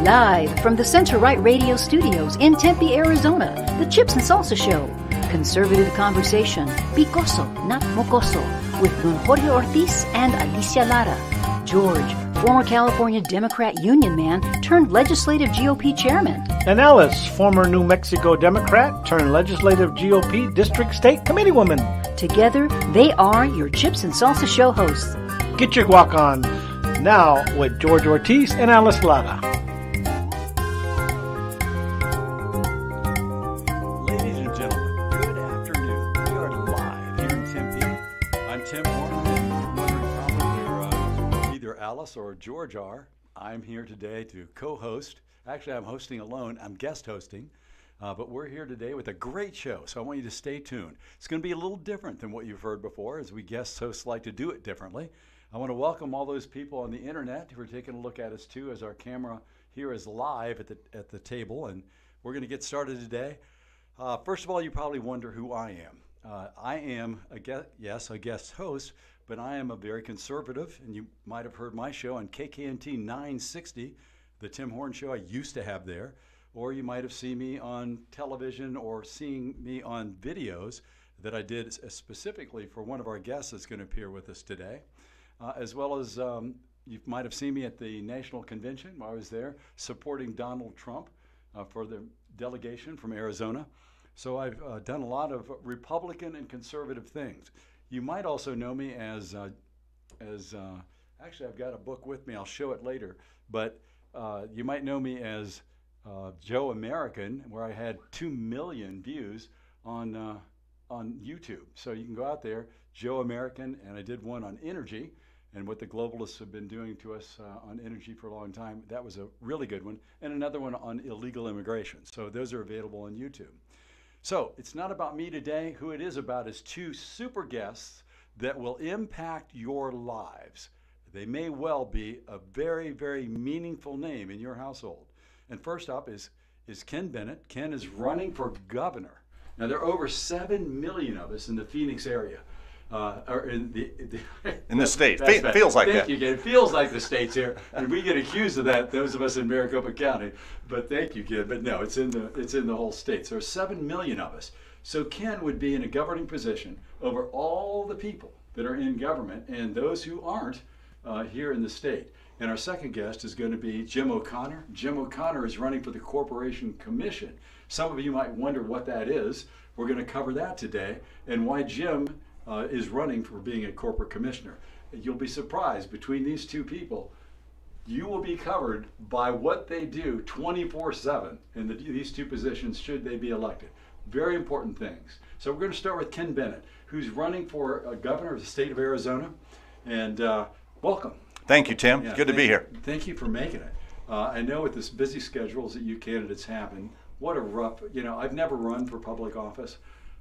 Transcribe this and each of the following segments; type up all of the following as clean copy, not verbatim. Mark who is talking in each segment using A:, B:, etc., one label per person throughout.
A: Live from the Center Right Radio Studios in Tempe, Arizona, the Chips and Salsa Show. Conservative conversation, picoso, not mocoso, with Don Jorge Ortiz and Alicia Lara. George, former California Democrat union man turned legislative GOP chairman.
B: And Alice, former New Mexico Democrat turned legislative GOP district state committee woman.
A: Together, they are your Chips and Salsa Show hosts.
B: Get your guac on now with George Ortiz and Alice Lara.
C: Ladies and gentlemen, good afternoon. We are live here in Tempe. I'm Tim Horn, and you're wondering probably where either Alice or George are. I'm here today to co-host. Actually, I'm hosting alone. I'm guest hosting. But we're here today with a great show, so I want you to stay tuned. It's going to be a little different than what you've heard before, as we guest hosts like to do it differently. I want to welcome all those people on the internet who are taking a look at us too, as our camera here is live at the table, and we're going to get started today. First of all, you probably wonder who I am. I am a guest host, but I am a very conservative, and you might have heard my show on KKNT 960, the Tim Horn Show I used to have there. Or you might have seen me on television or seeing me on videos that I did specifically for one of our guests that's going to appear with us today. As well as you might have seen me at the National Convention while I was there supporting Donald Trump for the delegation from Arizona. So I've done a lot of Republican and conservative things. You might also know me as actually I've got a book with me, I'll show it later, but you might know me as Joe American, where I had 2 million views on YouTube. So you can go out there, Joe American, and I did one on energy and what the globalists have been doing to us on energy for a long time. That was a really good one. And another one on illegal immigration. So those are available on YouTube. So it's not about me today. Who it is about is 2 super guests that will impact your lives. They may well be a very, very meaningful name in your household. And first up is Ken Bennett. Ken is running for governor. Now, there are over 7 million of us in the Phoenix area. Or in
D: the state. Feels like that.
C: Thank you, Ken. It feels like the state's here. And we get accused of that, those of us in Maricopa County. But thank you, Ken. But no, it's in the whole state. So there are 7 million of us. So Ken would be in a governing position over all the people that are in government and those who aren't here in the state. And our second guest is going to be Jim O'Connor. Jim O'Connor is running for the Corporation Commission. Some of you might wonder what that is. We're going to cover that today and why Jim is running for being a corporate commissioner. You'll be surprised, between these 2 people, you will be covered by what they do 24/7 in these 2 positions should they be elected. Very important things. So we're going to start with Ken Bennett, who's running for governor of the state of Arizona. And welcome.
D: Thank you, Tim.
C: Yeah,
D: good to be here.
C: Thank you for making it. I know with this busy schedules that you candidates have, and what a rough, I've never run for public office,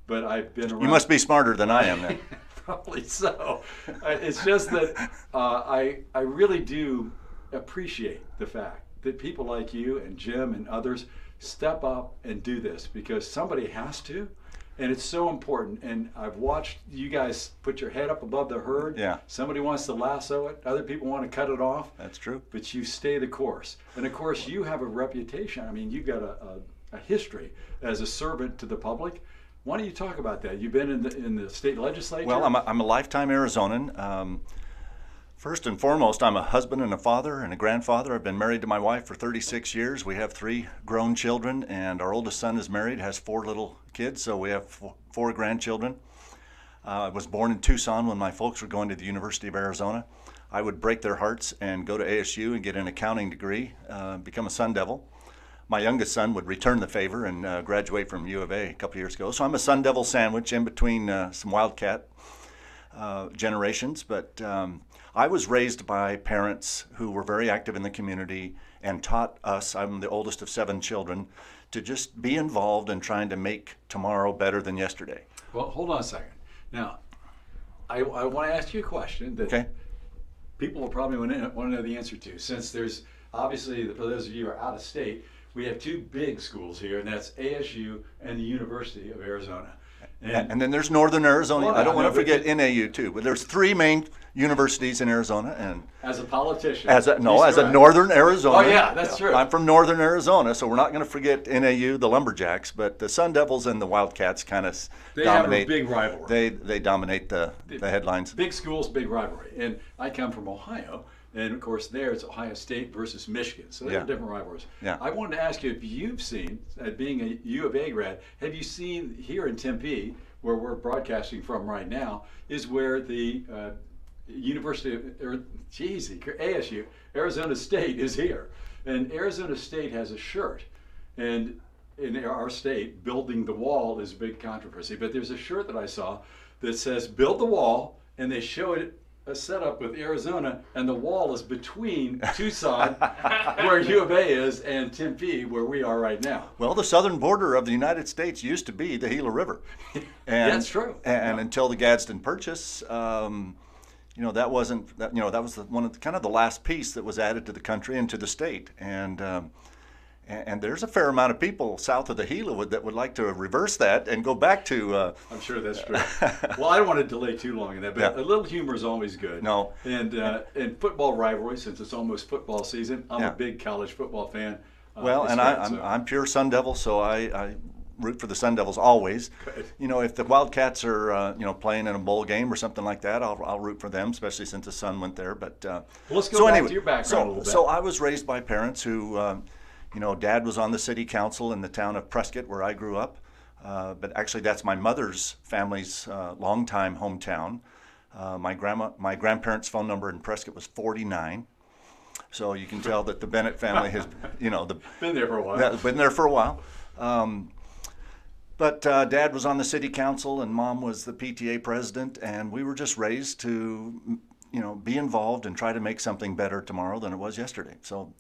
C: but I've been around.
D: You must be smarter than I am then.
C: Probably so. It's just that I really do appreciate the fact that people like you and Jim and others step up and do this, because somebody has to. And it's so important. And I've watched you guys put your head up above the herd.
D: Yeah.
C: Somebody wants to lasso it. Other people want to cut it off.
D: That's true.
C: But you stay the course. And of course, you have a reputation. I mean, you've got a history as a servant to the public. Why don't you talk about that? You've been in the state legislature.
D: Well, I'm a lifetime Arizonan. First and foremost, I'm a husband and a father and a grandfather. I've been married to my wife for 36 years. We have 3 grown children, and our oldest son is married, has 4 little kids, so we have 4 grandchildren. I was born in Tucson when my folks were going to the University of Arizona. I would break their hearts and go to ASU and get an accounting degree, become a Sun Devil. My youngest son would return the favor and graduate from U of A a couple years ago. So I'm a Sun Devil sandwich in between some Wildcat generations, but I was raised by parents who were very active in the community and taught us, I'm the oldest of 7 children, to just be involved in trying to make tomorrow better than yesterday.
C: Well, hold on a second. Now, I want to ask you a question that people will probably want to know the answer to. Since there's obviously, for those of you who are out of state, we have 2 big schools here, and that's ASU and the University of Arizona.
D: And then there's Northern Arizona. I don't want to forget NAU too, but there's 3 main universities in Arizona, and
C: As a politician.
D: as a
C: he's correct.
D: northern Arizona.
C: Oh, yeah, that's true.
D: I'm from northern Arizona, so we're not going to forget NAU, the Lumberjacks, but the Sun Devils and the Wildcats kind of
C: They
D: dominate.
C: have a big rivalry.
D: They dominate the headlines.
C: Big schools, big rivalry. And I come from Ohio, and of course there it's Ohio State versus Michigan. So they're
D: Yeah.
C: different rivalries.
D: Yeah.
C: I wanted to ask you if you've seen, being a U of A grad, have you seen here in Tempe, where we're broadcasting from right now, is where the University of, ASU, Arizona State is here. And Arizona State has a shirt. And in our state, building the wall is a big controversy. But there's a shirt that I saw that says, build the wall, and they show it a setup with Arizona, and the wall is between Tucson, where U of A is, and Tempe, where we are right now.
D: Well, the southern border of the United States used to be the Gila River. And,
C: That's true.
D: And until the Gadsden Purchase, that wasn't, that was one of the last piece that was added to the country and to the state. And there's a fair amount of people south of the Gila that would like to reverse that and go back to.
C: I'm sure that's true. Well, I don't want to delay too long in that, but
D: Yeah.
C: a little humor is always good.
D: No.
C: And football rivalry, since it's almost football season, I'm
D: Yeah.
C: a big college football fan.
D: Well, and I'm pure Sun Devil, so I root for the Sun Devils always.
C: Good.
D: If the Wildcats are playing in a bowl game or something like that, I'll root for them, especially since the Sun went there. But
C: let's go
D: so
C: back
D: anyway,
C: to your background a little bit.
D: So I was raised by parents who, Dad was on the city council in the town of Prescott where I grew up. But actually, that's my mother's family's longtime hometown. My grandparents' phone number in Prescott was 49. So you can tell that the Bennett family has,
C: Been there for a while.
D: been there for a while. But Dad was on the city council and Mom was the PTA president, and we were just raised to, be involved and try to make something better tomorrow than it was yesterday. So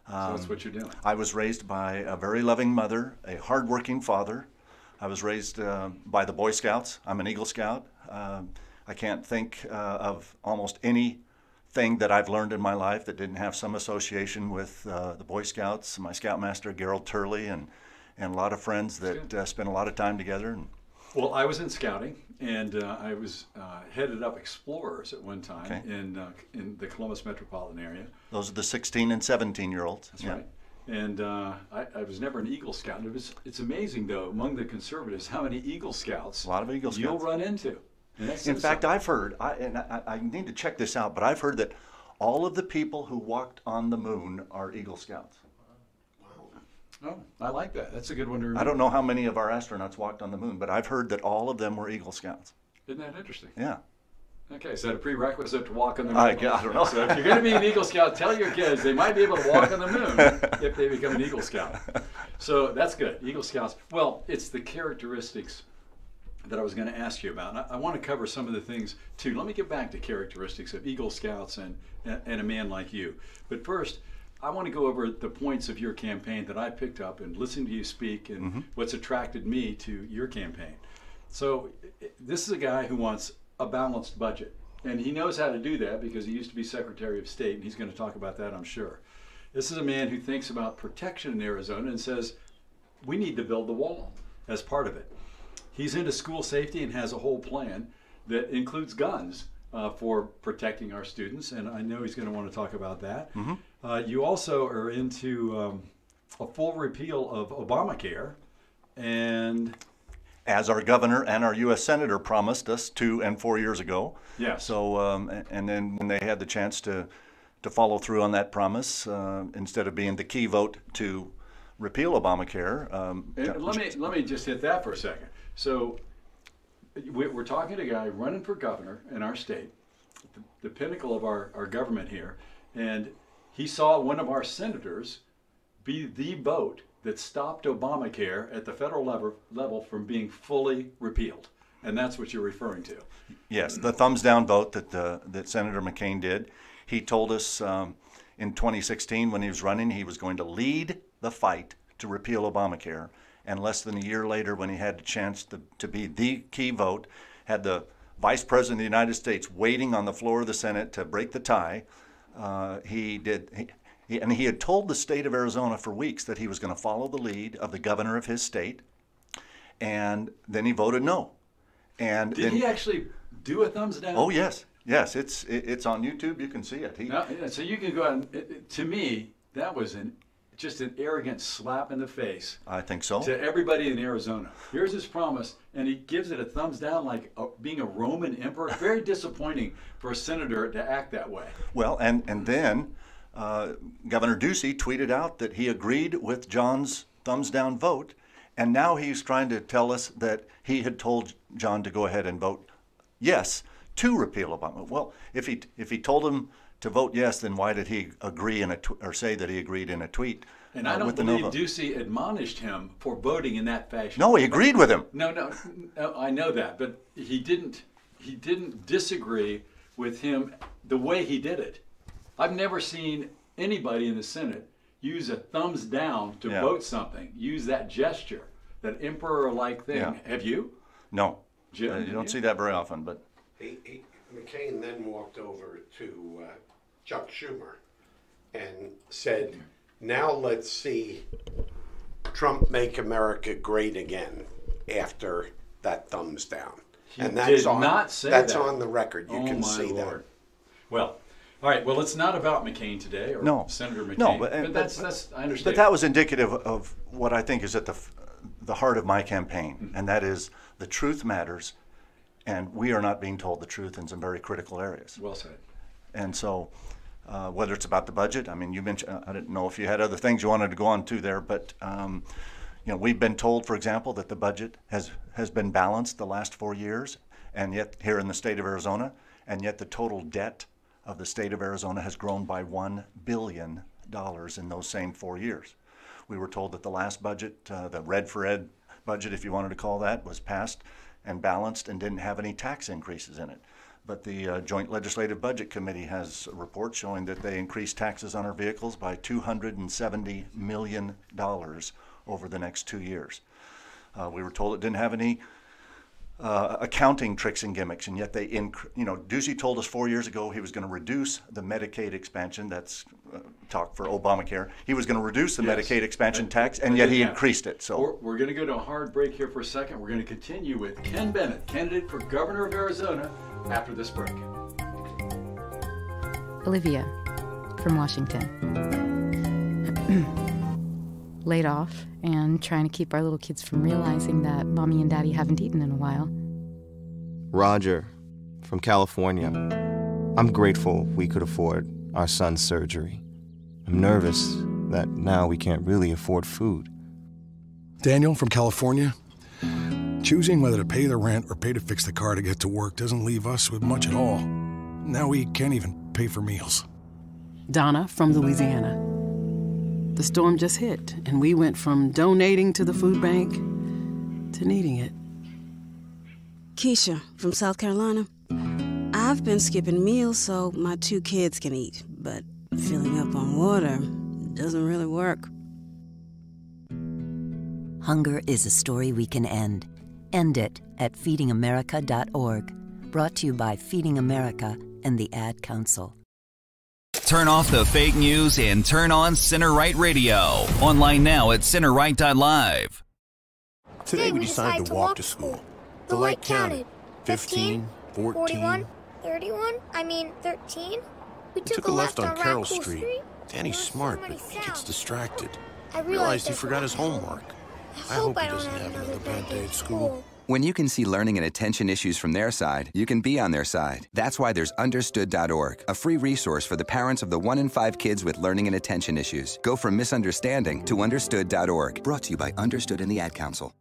C: that's what you're doing.
D: I was raised by a very loving mother, a hardworking father. I was raised by the Boy Scouts. I'm an Eagle Scout. I can't think of almost anything that I've learned in my life that didn't have some association with the Boy Scouts. My Scoutmaster, Gerald Turley, and a lot of friends that spent a lot of time together.
C: Well, I was in scouting, and I was headed up explorers at one time
D: Okay.
C: in the Columbus metropolitan area.
D: Those are the 16 and 17-year-olds.
C: That's right. And I was never an Eagle Scout. It's amazing, though, among the conservatives, how many Eagle Scouts
D: A lot of Eagle
C: you'll
D: Scouts.
C: run into. And that
D: In
C: says
D: fact,
C: something.
D: I've heard, I need to check this out, but I've heard that all of the people who walked on the moon are Eagle Scouts.
C: Oh, I like that. That's a good one to remember.
D: I don't know how many of our astronauts walked on the moon, but I've heard that all of them were Eagle Scouts.
C: Isn't that interesting?
D: Yeah.
C: Okay, is that a prerequisite to walk on the moon?
D: I don't know.
C: So if you're going to be an Eagle Scout, tell your kids they might be able to walk on the moon if they become an Eagle Scout. So that's good. Eagle Scouts. Well, it's the characteristics that I was going to ask you about. And I want to cover some of the things too. Let me get back to characteristics of Eagle Scouts and a man like you. But first, I want to go over the points of your campaign that I picked up and listened to you speak and what's attracted me to your campaign. So this is a guy who wants a balanced budget. And he knows how to do that because he used to be Secretary of State, and he's going to talk about that, I'm sure. This is a man who thinks about protection in Arizona and says, we need to build the wall as part of it. He's into school safety and has a whole plan that includes guns for protecting our students, and I know he's going to want to talk about that. You also are into a full repeal of Obamacare, and
D: As our governor and our U.S. Senator promised us 2 and 4 years ago.
C: Yes.
D: So, and then when they had the chance to follow through on that promise, instead of being the key vote to repeal Obamacare.
C: And let me just hit that for a second. So we're talking to a guy running for governor in our state, the pinnacle of our government here, and he saw one of our senators be the vote that stopped Obamacare at the federal level from being fully repealed. And that's what you're referring to.
D: Yes, the thumbs down vote that Senator McCain did. He told us in 2016 when he was running, he was going to lead the fight to repeal Obamacare. And less than a year later, when he had the chance to be the key vote, had the Vice President of the United States waiting on the floor of the Senate to break the tie, he had told the state of Arizona for weeks that he was going to follow the lead of the governor of his state, and then he voted no. And
C: Did he actually do a thumbs down?
D: Oh yes, Yes, it's on YouTube. You can see it.
C: So you can go out and, to me, that was just an arrogant slap in the face.
D: I think so.
C: To everybody in Arizona. Here's his promise, and he gives it a thumbs down like being a Roman emperor. Very disappointing for a senator to act that way.
D: Well, and then Governor Ducey tweeted out that he agreed with John's thumbs down vote, and now he's trying to tell us that he had told John to go ahead and vote yes to repeal Obama. Well, if he told him to vote yes, then why did he agree or say that he agreed in a tweet?
C: And I don't believe Ducey admonished him for voting in that fashion.
D: No, he agreed with him.
C: No, I know that, but he didn't disagree with him the way he did it. I've never seen anybody in the Senate use a thumbs down to vote something, use that gesture, that emperor-like thing. Yeah. Have you?
D: No.
C: Jim,
D: you don't see that very often, but...
E: McCain then walked over to Chuck Schumer and said, now let's see Trump make America great again after that thumbs down.
C: And that's
E: that's on the record. You can see
C: that. Well, all right. Well, it's not about McCain today or Senator McCain. No, but that's I understand.
D: But that was indicative of what I think is at the heart of my campaign, and that is the truth matters, and we are not being told the truth in some very critical areas.
C: Well said.
D: And so, whether it's about the budget, I mean, you mentioned, I didn't know if you had other things you wanted to go on to there, but we've been told, for example, that the budget has been balanced the last 4 years, and yet here in the state of Arizona, and yet the total debt of the state of Arizona has grown by $1 billion in those same 4 years. We were told that the last budget, the Red for Ed budget, if you wanted to call that, was passed and balanced and didn't have any tax increases in it. But the Joint Legislative Budget Committee has a report showing that they increased taxes on our vehicles by $270 million over the next 2 years. We were told it didn't have any accounting tricks and gimmicks, and yet Ducey told us 4 years ago he was going to reduce the Medicaid expansion. That's talk for Obamacare. He was going to reduce the Medicaid expansion tax, and yet he increased it. So
C: we're going to go to a hard break here for a second. We're going to continue with Ken Bennett, candidate for governor of Arizona, after this break.
F: Olivia from Washington. Laid off and trying to keep our little kids from realizing that mommy and daddy haven't eaten in a while.
G: Roger from California. I'm grateful we could afford our son's surgery. I'm nervous that now we can't really afford food.
H: Daniel from California. Choosing whether to pay the rent or pay to fix the car to get to work doesn't leave us with much at all. Now we can't even pay for meals.
I: Donna from Louisiana. The storm just hit, and we went from donating to the food bank to needing it.
J: Keisha from South Carolina. I've been skipping meals so my 2 kids can eat, but filling up on water doesn't really work.
K: Hunger is a story we can end. End it at feedingamerica.org. Brought to you by Feeding America and the Ad Council.
L: Turn off the fake news and turn on Center Right Radio. Online now at centerright.live.
M: Today we decided to walk to school. The light counted. 15, 14.
N: 41, 31, 13.
M: We took a left on Carroll Street. Danny's smart, but he gets distracted.
N: I
M: realized he forgot his homework. I hope he doesn't have another bad day at school.
O: When you can see learning and attention issues from their side, you can be on their side. That's why there's Understood.org, a free resource for the parents of the 1 in 5 kids with learning and attention issues. Go from misunderstanding to Understood.org. Brought to you by Understood and the Ad Council.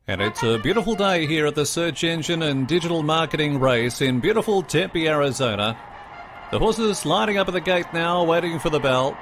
P: And it's a beautiful day here at the Search Engine and Digital Marketing Race in beautiful Tempe, Arizona. The horses lining up at the gate now, waiting for the bell.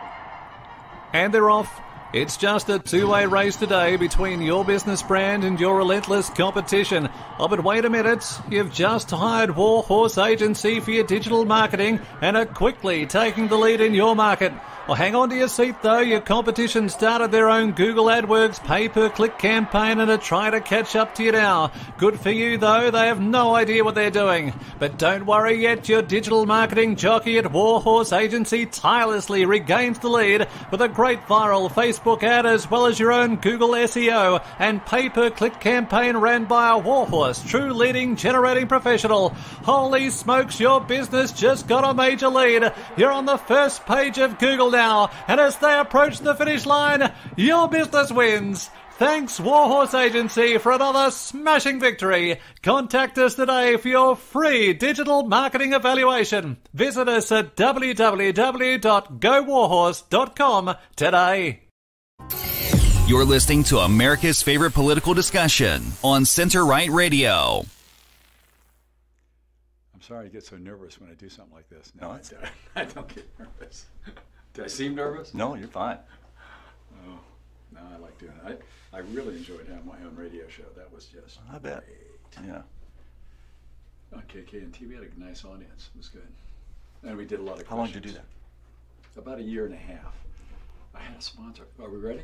P: And they're off. It's just a two-way race today between your business brand and your relentless competition. Oh, but wait a minute. You've just hired Warhorse Agency for your digital marketing and are quickly taking the lead in your market. Well, hang on to your seat, though. Your competition started their own Google AdWords pay-per-click campaign and are trying to catch up to you now. Good for you, though. They have no idea what they're doing. But don't worry yet. Your digital marketing jockey at Warhorse Agency tirelessly regains the lead with a great viral Facebook Facebook ad as well as your own Google SEO and pay-per-click campaign ran by a Warhorse, true leading generating professional. Holy smokes, your business just got a major lead. You're on the first page of Google now, and as they approach the finish line, your business wins. Thanks, Warhorse Agency, for another smashing victory. Contact us today for your free digital marketing evaluation. Visit us at www.gowarhorse.com today.
L: You're listening to America's favorite political discussion on Center Right Radio.
C: I'm sorry I get so nervous when I do something like this. No, I don't get nervous. Do I seem nervous?
D: No, you're fine.
C: Oh, no, I like doing it. I really enjoyed having my own radio show. That was just
D: I bet.
C: Great.
D: Yeah.
C: On KKNT, we had a nice audience. It was good. And we did a lot of
D: How long did you do that?
C: About a year and a half. I had a sponsor. Are we ready?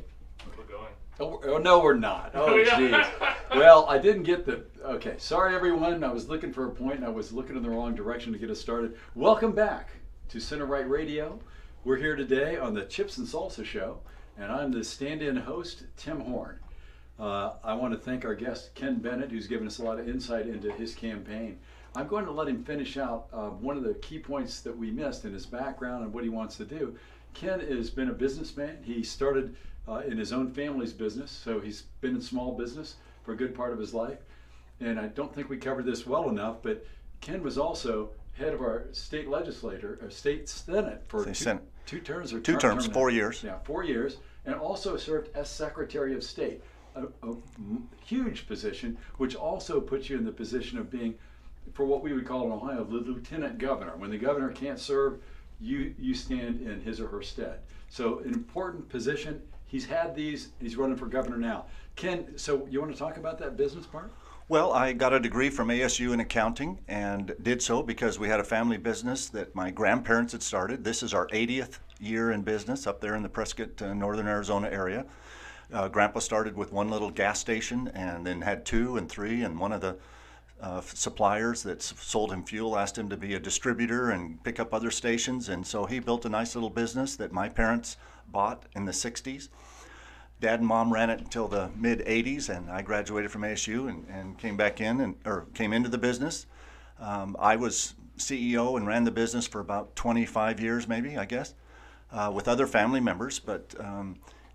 Q: We're going.
C: Oh, no, we're not. Oh, jeez. Well, I didn't get the... Okay, sorry, everyone. I was looking for a point, and I was looking in the wrong direction to get us started. Welcome back to Center Right Radio. We're here today on the Chips and Salsa Show, and I'm the stand-in host, Tim Horn. I want to thank our guest, Ken Bennett, who's given us a lot of insight into his campaign. I'm going to let him finish out one of the key points that we missed in his background and what he wants to do. Ken has been a businessman. He started in his own family's business, so he's been in small business for a good part of his life. And I don't think we covered this well enough, but Ken was also head of our state legislature, or state senate for two terms. Or
D: two terms, 4 years.
C: Yeah, 4 years, and also served as Secretary of State, a huge position, which also puts you in the position of being, for what we would call in Ohio, the lieutenant governor. When the governor can't serve, you stand in his or her stead. So an important position. He's had these. He's running for governor now. Ken, so you want to talk about that business part?
D: Well, I got a degree from ASU in accounting and did so because we had a family business that my grandparents had started. This is our 80th year in business up there in the Prescott, northern Arizona area. Grandpa started with one little gas station and then had 2 and 3, and one of the suppliers that sold him fuel asked him to be a distributor and pick up other stations, and so he built a nice little business that my parents bought in the 60s. Dad and Mom ran it until the mid-80s, and I graduated from ASU and came back in, or came into the business. I was CEO and ran the business for about 25 years, maybe, I guess, with other family members. But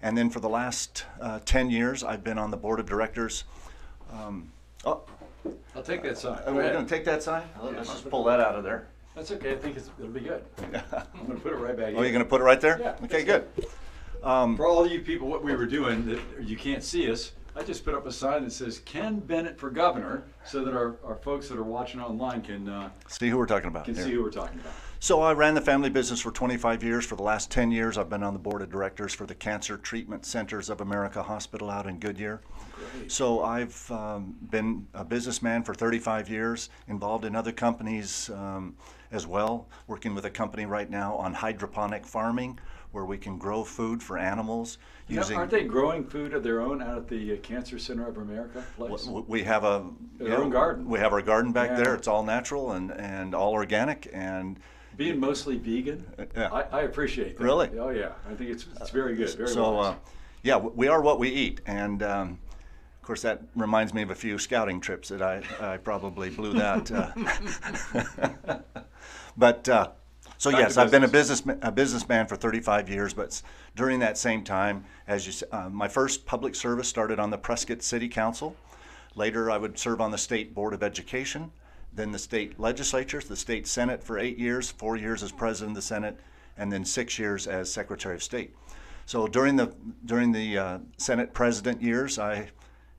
D: and then for the last 10 years, I've been on the board of directors.
C: I'll take that sign.
D: We're going to take that sign? Let's just pull that out of there.
C: That's okay. I think it'll be good. I'm going to put it right back in.
D: Oh, you're going to put it right there?
C: Yeah.
D: Okay, good.
C: For all of you people, what we were doing, that you can't see us, I just put up a sign that says Ken Bennett for governor, so that our folks that are watching online can
D: see who we're talking about.
C: See who we're talking about.
D: So I ran the family business for 25 years. For the last 10 years, I've been on the board of directors for the Cancer Treatment Centers of America Hospital out in Goodyear. Great. So I've been a businessman for 35 years, involved in other companies as well, working with a company right now on hydroponic farming, where we can grow food for animals.
C: Aren't they growing food of their own out at the Cancer Center of America place?
D: We have
C: their own garden.
D: We have our garden back there. It's all natural and all organic, and
C: being mostly vegan. I appreciate that.
D: Really?
C: Oh yeah, I think it's very good. Very
D: so yeah, we are what we eat, and of course that reminds me of a few scouting trips that I probably blew that. But so yes, I've been a businessman for 35 years, but during that same time, as you said, my first public service started on the Prescott City Council. Later, I would serve on the State Board of Education, then the state legislature, the state Senate for 8 years, 4 years as president of the Senate, and then 6 years as Secretary of State. So during the Senate president years, I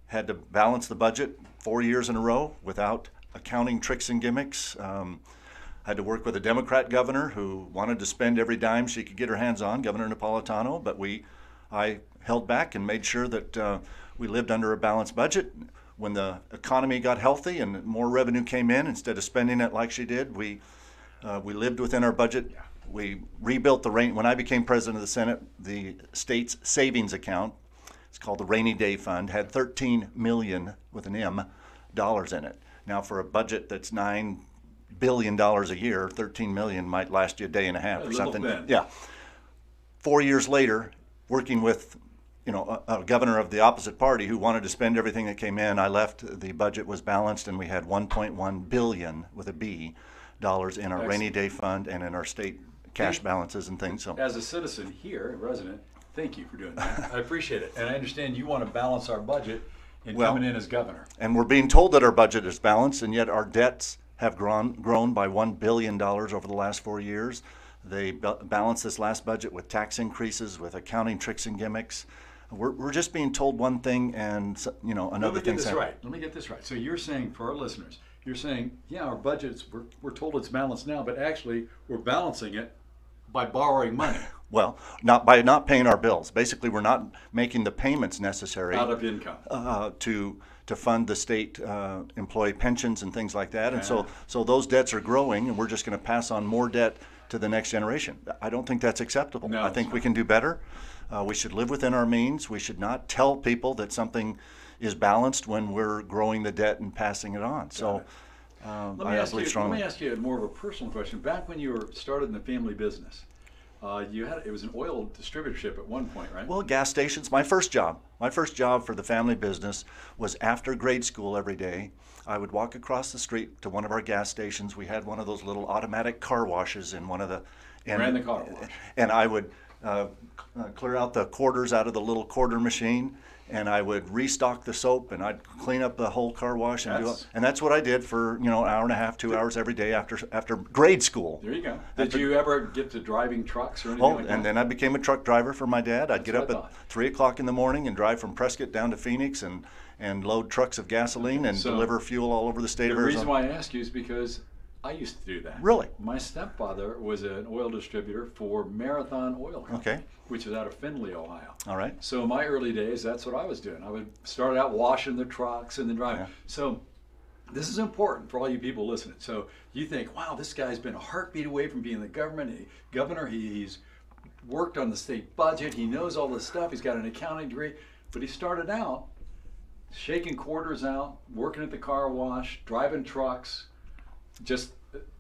D: had to balance the budget 4 years in a row without accounting tricks and gimmicks. I had to work with a Democrat governor who wanted to spend every dime she could get her hands on, Governor Napolitano, but I held back and made sure that we lived under a balanced budget. When the economy got healthy and more revenue came in, instead of spending it like she did, we lived within our budget. We rebuilt when I became president of the Senate, the state's savings account, it's called the Rainy Day Fund, had $13 million with an M dollars in it. Now for a budget that's $9 billion a year, 13 million might last you a day and a half or something. Yeah. 4 years later, working with a governor of the opposite party who wanted to spend everything that came in. I left, the budget was balanced, and we had $1.1 billion, with a B, dollars in our rainy day fund and in our state cash balances and things. So,
C: as a citizen here, a resident, thank you for doing that. I appreciate it. And I understand you want to balance our budget in coming in as governor.
D: And we're being told that our budget is balanced, and yet our debts have grown by $1 billion over the last 4 years. They balanced this last budget with tax increases, with accounting tricks and gimmicks. We're just being told one thing, and another thing.
C: Let me get this right. So you're saying, for our listeners, you're saying, yeah, our budgets, we're told it's balanced now, but actually we're balancing it by borrowing money.
D: Well, not by not paying our bills. Basically, we're not making the payments necessary
C: out of income
D: to fund the state employee pensions and things like that. And so those debts are growing, and we're just going to pass on more debt to the next generation. I don't think that's acceptable.
C: No,
D: I think we can do better. We should live within our means. We should not tell people that something is balanced when we're growing the debt and passing it on. So
C: let me ask you more of a personal question. Back when you started in the family business, it was an oil distributorship at one point, right?
D: Well, gas stations. My first job for the family business was after grade school every day. I would walk across the street to one of our gas stations. We had one of those little automatic car washes in one of the.
C: Ran the car wash.
D: And I would clear out the quarters out of the little quarter machine, and I would restock the soap, and I'd clean up the whole car wash, and that's what I did for an hour and a half, 2 hours every day after grade school.
C: There you go. Did you ever get to driving trucks or anything like that?
D: And then I became a truck driver for my dad. I'd get up at 3 o'clock in the morning and drive from Prescott down to Phoenix and load trucks of gasoline and deliver fuel all over the state of Arizona.
C: The reason why I ask you is because I used to do that.
D: Really?
C: My stepfather was an oil distributor for Marathon Oil Company, which is out of Findlay, Ohio.
D: All right.
C: So in my early days, that's what I was doing. I would start out washing the trucks and then driving. Yeah. So this is important for all you people listening. So you think, wow, this guy's been a heartbeat away from being the governor. He's worked on the state budget. He knows all this stuff. He's got an accounting degree. But he started out shaking quarters out, working at the car wash, driving trucks.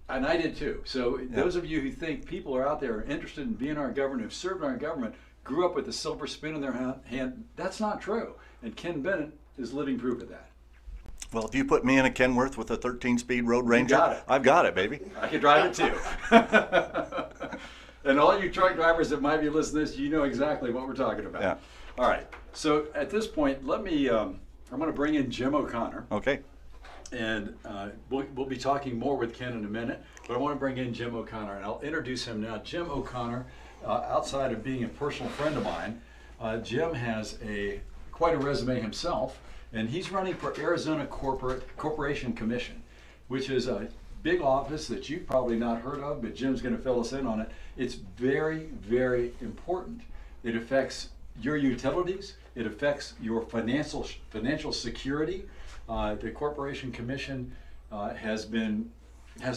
C: And I did too. So those of you who think people are out there are interested in being our governor, who've served our government, grew up with a silver spoon in their hand, that's not true. And Ken Bennett is living proof of that.
D: Well, if you put me in a Kenworth with a 13-speed Road Ranger, I've got it, baby.
C: I can drive it too. And all you truck drivers that might be listening to this, you know exactly what we're talking about.
D: Yeah.
C: All right. So at this point, let me, I'm going to bring in Jim O'Connor.
D: Okay.
C: And we'll be talking more with Ken in a minute, but I want to bring in Jim O'Connor, and I'll introduce him now. Jim O'Connor, outside of being a personal friend of mine, Jim has quite a resume himself, and he's running for Arizona Corporation Commission, which is a big office that you've probably not heard of, but Jim's going to fill us in on it. It's very, very important. It affects your utilities. It affects your financial security. The Corporation Commission has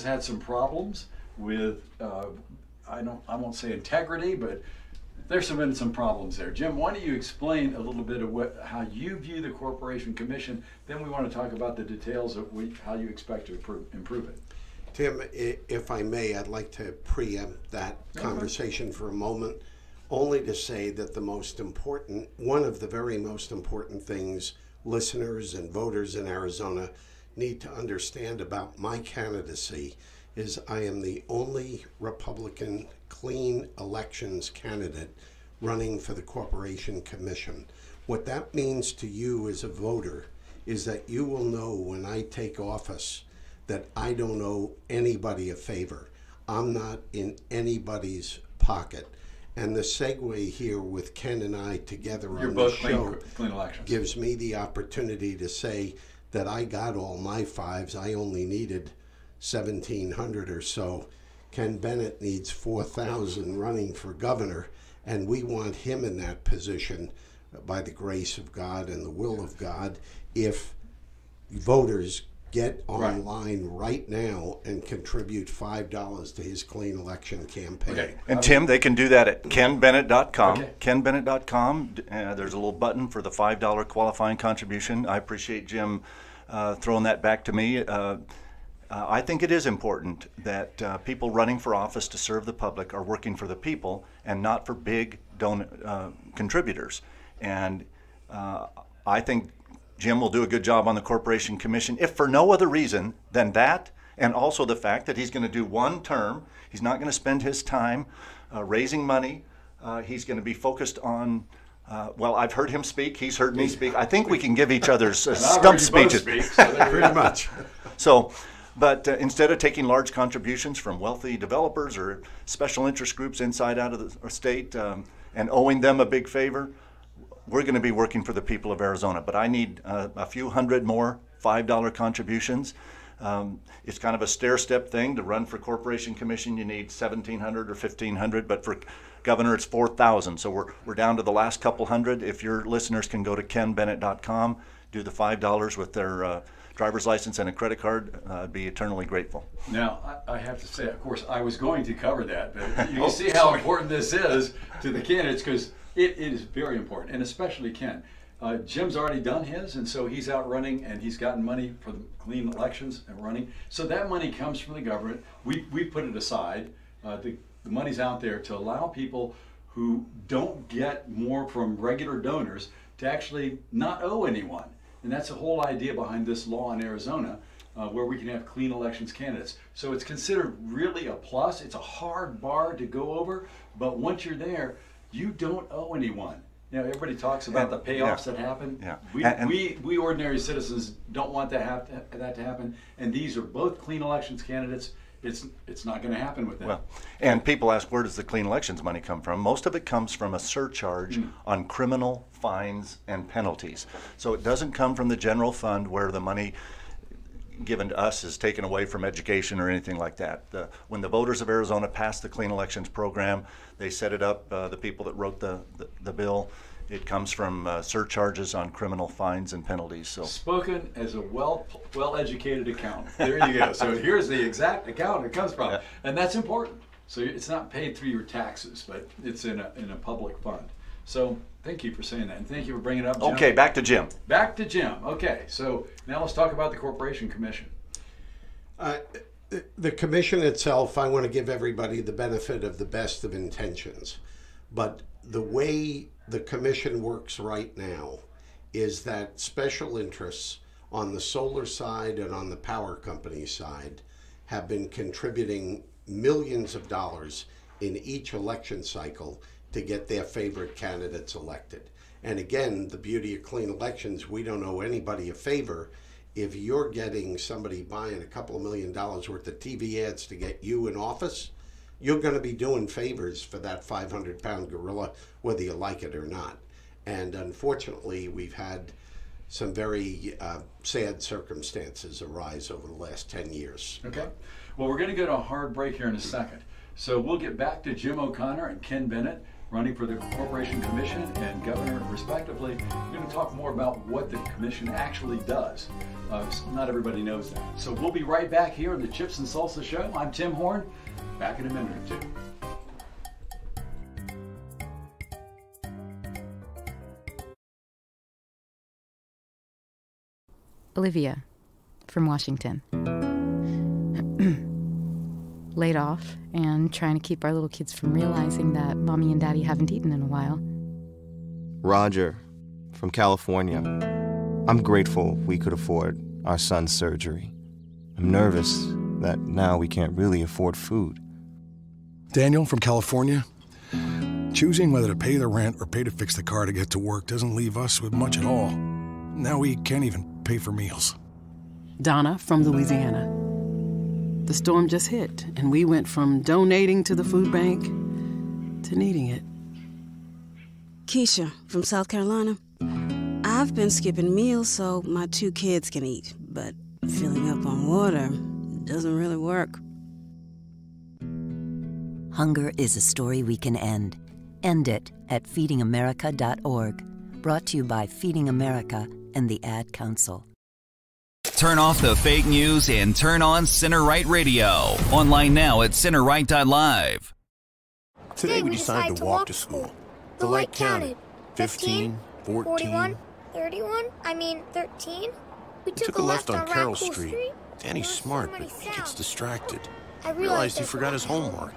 C: had some problems with I won't say integrity, but there's been some problems there. Jim, why don't you explain a little bit of how you view the Corporation Commission? Then we want to talk about the details of how you expect to improve it.
E: Tim, if I may, I'd like to preempt that conversation for a moment, only to say that one of the very most important things listeners and voters in Arizona need to understand about my candidacy is I am the only Republican clean elections candidate running for the Corporation Commission. What that means to you as a voter is that you will know when I take office that I don't owe anybody a favor. I'm not in anybody's pocket. And the segue here with Ken and I together on the show gives me the opportunity to say that I got all my fives. I only needed 1,700 or so. Ken Bennett needs 4,000 running for governor, and we want him in that position by the grace of God and the will of God if voters get online right now and contribute $5 to his clean election campaign.
D: Okay. And Tim, they can do that at kenbennett.com. Okay. kenbennett.com. There's a little button for the $5 qualifying contribution. I appreciate Jim throwing that back to me. I think it is important that people running for office to serve the public are working for the people and not for big contributors. And I think Jim will do a good job on the Corporation Commission, if for no other reason than that, and also the fact that he's going to do one term. He's not going to spend his time raising money. He's going to be focused on, well, I've heard him speak. He's heard me speak. I think we can give each other's stump speeches.
E: Pretty much.
D: So, but instead of taking large contributions from wealthy developers or special interest groups inside out of the state and owing them a big favor, we're going to be working for the people of Arizona. But I need a few hundred more $5 contributions. It's kind of a stair-step thing. To run for Corporation Commission, you need 1,700 or 1,500, but for governor, it's 4,000. So we're down to the last couple hundred. If your listeners can go to kenbennett.com, do the $5 with their driver's license and a credit card, I'd be eternally grateful.
C: Now, I have to say, of course, I was going to cover that, but you can see how important this is to the candidates, because it is very important, and especially Ken. Jim's already done his, and so he's out running, and he's gotten money for the clean elections and running. So that money comes from the government. We put it aside. The money's out there to allow people who don't get more from regular donors to actually not owe anyone. And that's the whole idea behind this law in Arizona, where we can have clean elections candidates. So it's considered really a plus. It's a hard bar to go over, but once you're there, you don't owe anyone. You know, everybody talks about the payoffs that happen.
D: Yeah.
C: We ordinary citizens don't want that to happen. And these are both clean elections candidates. It's not going to happen with them.
D: Well, and people ask, where does the clean elections money come from? Most of it comes from a surcharge on criminal fines and penalties. So it doesn't come from the general fund where the money given to us is taken away from education or anything like that. When the voters of Arizona passed the Clean Elections Program, they set it up, the people that wrote the bill, it comes from surcharges on criminal fines and penalties. So
C: spoken as a well-educated accountant. There you go. So here's the exact account it comes from, and that's important. So it's not paid through your taxes, but it's in a public fund. So thank you for saying that, and thank you for bringing it up, Jim.
D: Okay, back to Jim.
C: Back to Jim. Okay, so now let's talk about the Corporation Commission.
E: The commission itself, I want to give everybody the benefit of the best of intentions. But the way the commission works right now is that special interests on the solar side and on the power company side have been contributing millions of dollars in each election cycle to get their favorite candidates elected. And again, the beauty of clean elections, we don't owe anybody a favor. If you're getting somebody buying a couple of $1 million worth of TV ads to get you in office, you're going to be doing favors for that 500-pound gorilla, whether you like it or not. And unfortunately, we've had some very sad circumstances arise over the last 10 years.
C: Okay. Well, we're going to go to a hard break here in a second. So we'll get back to Jim O'Connor and Ken Bennett, running for the Corporation Commission and governor, respectively. We're going to talk more about what the commission actually does. Not everybody knows that. So we'll be right back here on the Chips and Salsa Show. I'm Tim Horn. Back in a minute or two.
F: Olivia from Washington. Laid off and trying to keep our little kids from realizing that mommy and daddy haven't eaten in a while.
G: Roger from California. I'm grateful we could afford our son's surgery. I'm nervous that now we can't really afford food.
H: Daniel from California. Choosing whether to pay the rent or pay to fix the car to get to work doesn't leave us with much at all. Now we can't even pay for meals.
I: Donna from Louisiana. The storm just hit, and we went from donating to the food bank to needing it.
J: Keisha from South Carolina. I've been skipping meals so my 2 kids can eat, but filling up on water doesn't really work.
K: Hunger is a story we can end. End it at feedingamerica.org. Brought to you by Feeding America and the Ad Council.
L: Turn off the fake news and turn on Center Right Radio. Online now at centerright.live.
M: Today we decided to walk to school. The light counted. 15, 14.
N: 41, 31, 13. We
M: took a left on Carroll Street. Danny's smart, but he gets distracted.
N: I
M: realized he forgot his homework.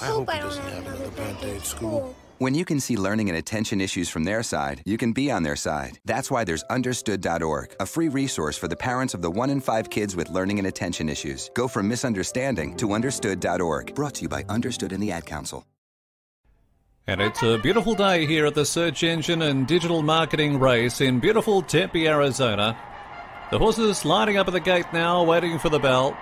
M: I hope he doesn't have another bad day at school.
O: When you can see learning and attention issues from their side, you can be on their side. That's why there's Understood.org, a free resource for the parents of the 1 in 5 kids with learning and attention issues. Go from misunderstanding to Understood.org. Brought to you by Understood and the Ad Council.
P: And it's a beautiful day here at the search engine and digital marketing race in beautiful Tempe, Arizona. The horses lining up at the gate now, waiting for the bell.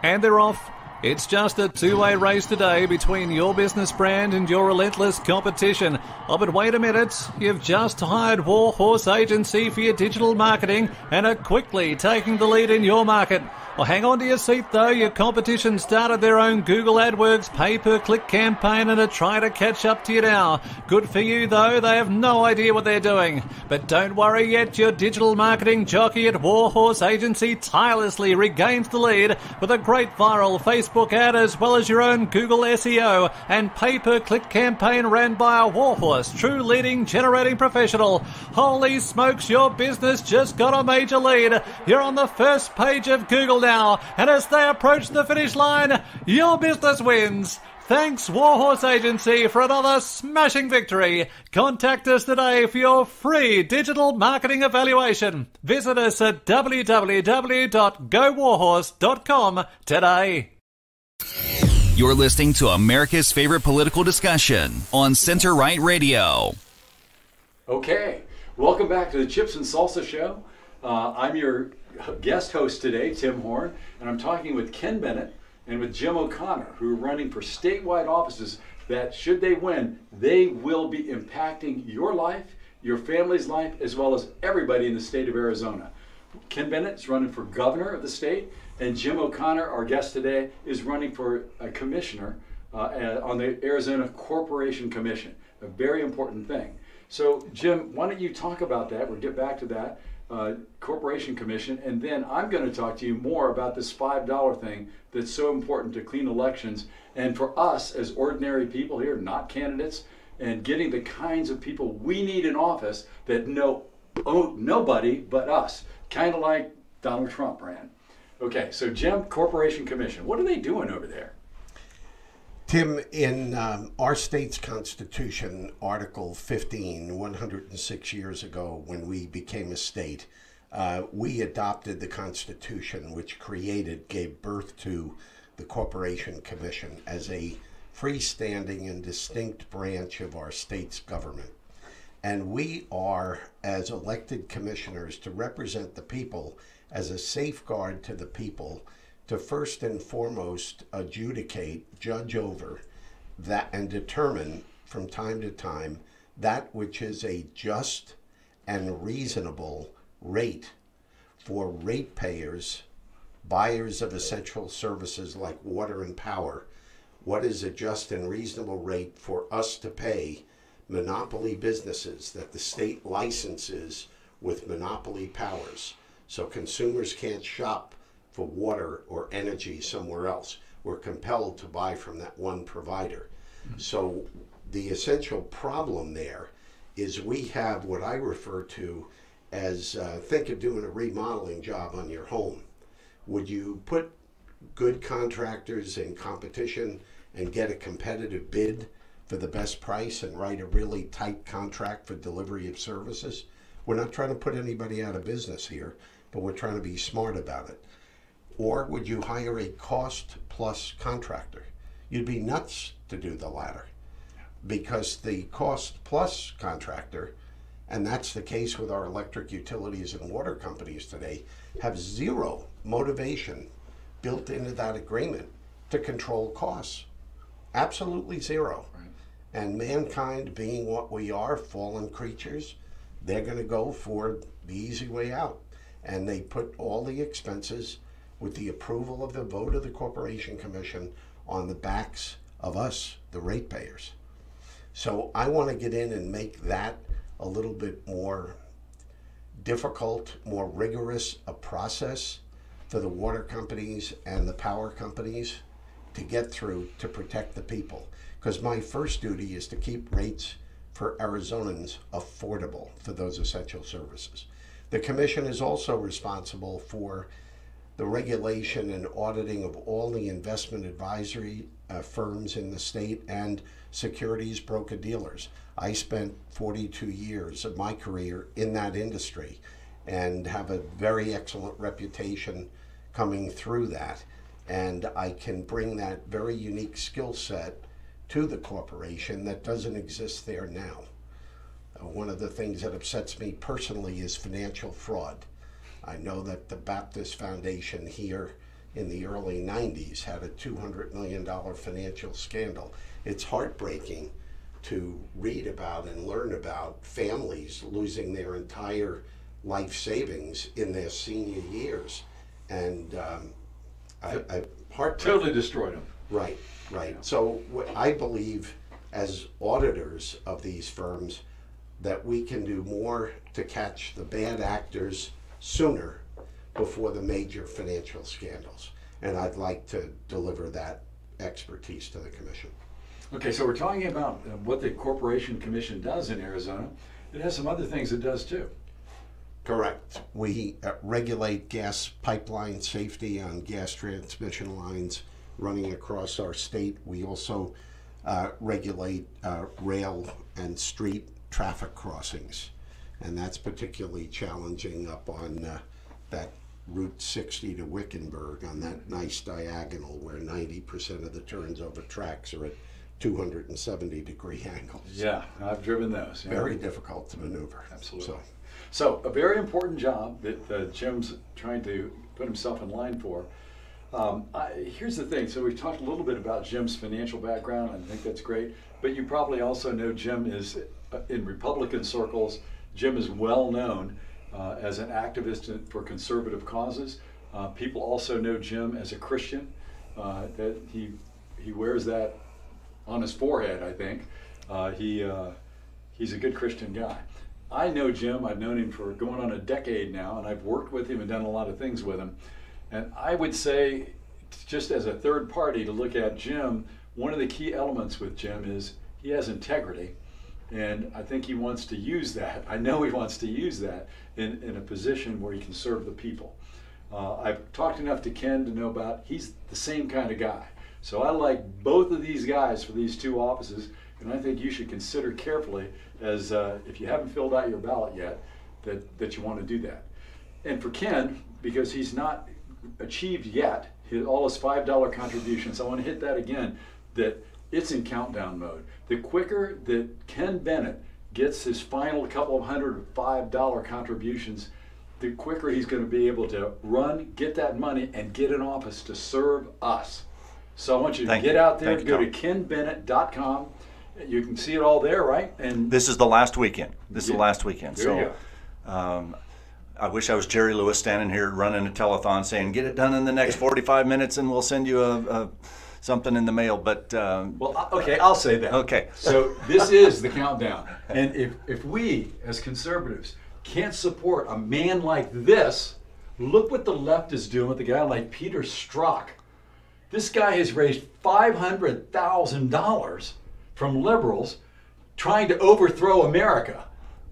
P: And they're off. It's just a two-way race today between your business brand and your relentless competition. Oh, but wait a minute. You've just hired Warhorse Agency for your digital marketing and are quickly taking the lead in your market. Well, hang on to your seat, though. Your competition started their own Google AdWords pay-per-click campaign and are trying to catch up to you now. Good for you, though. They have no idea what they're doing. But don't worry yet. Your digital marketing jockey at Warhorse Agency tirelessly regains the lead with a great viral Facebook ad as well as your own Google SEO and pay-per-click campaign ran by a Warhorse, true leading generating professional. Holy smokes, your business just got a major lead. You're on the first page of Google now, and as they approach the finish line, your business wins. Thanks, Warhorse Agency, for another smashing victory. Contact us today for your free digital marketing evaluation. Visit us at www.gowarhorse.com today.
L: You're listening to America's favorite political discussion on Center Right Radio.
C: Okay, welcome back to the Chips and Salsa Show. I'm your guest host today, Tim Horn, and I'm talking with Ken Bennett and with Jim O'Connor, who are running for statewide offices that, should they win, they will be impacting your life, your family's life, as well as everybody in the state of Arizona. Ken Bennett is running for governor of the state, and Jim O'Connor, our guest today, is running for a commissioner on the Arizona Corporation Commission, a very important thing. So, Jim, why don't you talk about that? We'll get back to that. Corporation Commission, and then I'm going to talk to you more about this $5 thing that's so important to clean elections and for us as ordinary people here, not candidates, and getting the kinds of people we need in office that know nobody but us, kind of like Donald Trump ran. Okay, so Jim, Corporation Commission, what are they doing over there?
E: Tim, in our state's constitution, Article 15, 106 years ago when we became a state, we adopted the Constitution, which gave birth to the Corporation Commission as a freestanding and distinct branch of our state's government. And we are, as elected commissioners, to represent the people as a safeguard to the people, to first and foremost adjudicate, judge over that, and determine from time to time that which is a just and reasonable rate for ratepayers, buyers of essential services like water and power. What is a just and reasonable rate for us to pay monopoly businesses that the state licenses with monopoly powers, so consumers can't shop for water or energy somewhere else. We're compelled to buy from that one provider. So the essential problem there is we have what I refer to as, think of doing a remodeling job on your home. Would you put good contractors in competition and get a competitive bid for the best price and write a really tight contract for delivery of services? We're not trying to put anybody out of business here, but we're trying to be smart about it. Or would you hire a cost-plus contractor? You'd be nuts to do the latter, because the cost-plus contractor, and that's the case with our electric utilities and water companies today, have zero motivation built into that agreement to control costs. Absolutely zero. Right. And mankind, being what we are, fallen creatures, they're going to go for the easy way out. And they put all the expenses, with the approval of the vote of the Corporation Commission, on the backs of us, the ratepayers. So I want to get in and make that a little bit more difficult, more rigorous a process for the water companies and the power companies to get through to protect the people. Because my first duty is to keep rates for Arizonans affordable for those essential services. The commission is also responsible for the regulation and auditing of all the investment advisory firms in the state and securities broker-dealers. I spent 42 years of my career in that industry and have a very excellent reputation coming through that. And I can bring that very unique skill set to the corporation that doesn't exist there now. One of the things that upsets me personally is financial fraud. I know that the Baptist Foundation here in the early 90s had a $200 million financial scandal. It's heartbreaking to read about and learn about families losing their entire life savings in their senior years. And
C: totally destroyed them.
E: Right, right. So I believe as auditors of these firms that we can do more to catch the bad actors sooner before the major financial scandals. And I'd like to deliver that expertise to the commission.
C: Okay, so we're talking about what the Corporation Commission does in Arizona. It has some other things it does too.
E: Correct. We regulate gas pipeline safety on gas transmission lines running across our state. We also regulate rail and street traffic crossings, and that's particularly challenging up on that Route 60 to Wickenburg on that nice diagonal where 90% of the turns over tracks are at 270-degree angles.
C: Yeah, I've driven those. Yeah.
E: Very difficult to maneuver.
C: Absolutely. So a very important job that Jim's trying to put himself in line for. Here's the thing. So we've talked a little bit about Jim's financial background. I think that's great. But you probably also know Jim is, in Republican circles, Jim is well known as an activist for conservative causes. People also know Jim as a Christian. That he wears that on his forehead, I think. He's a good Christian guy. I know Jim. I've known him for going on a decade now, and I've worked with him and done a lot of things with him. And I would say, just as a third party to look at Jim, one of the key elements with Jim is he has integrity. And I think he wants to use that. I know he wants to use that in a position where he can serve the people. I've talked enough to Ken to know about he's the same kind of guy. So I like both of these guys for these two offices, and I think you should consider carefully, as if you haven't filled out your ballot yet, that you want to do that. And for Ken, because he's not achieved yet all his $5 contributions, I want to hit that again, that it's in countdown mode. The quicker that Ken Bennett gets his final couple of hundred $5 contributions, the quicker he's going to be able to run, get that money, and get an office to serve us. So I want you to get out there, go to kenbennett.com. You can see it all there, right? And
D: this is the last weekend. This is the last weekend.
C: There you
D: go. I wish I was Jerry Lewis standing here running a telethon saying, get it done in the next 45 minutes and we'll send you something in the mail. But
C: well, okay, I'll say that.
D: Okay.
C: So this is the countdown. And if we, as conservatives, can't support a man like this, look what the left is doing with a guy like Peter Strzok. This guy has raised $500,000 from liberals trying to overthrow America.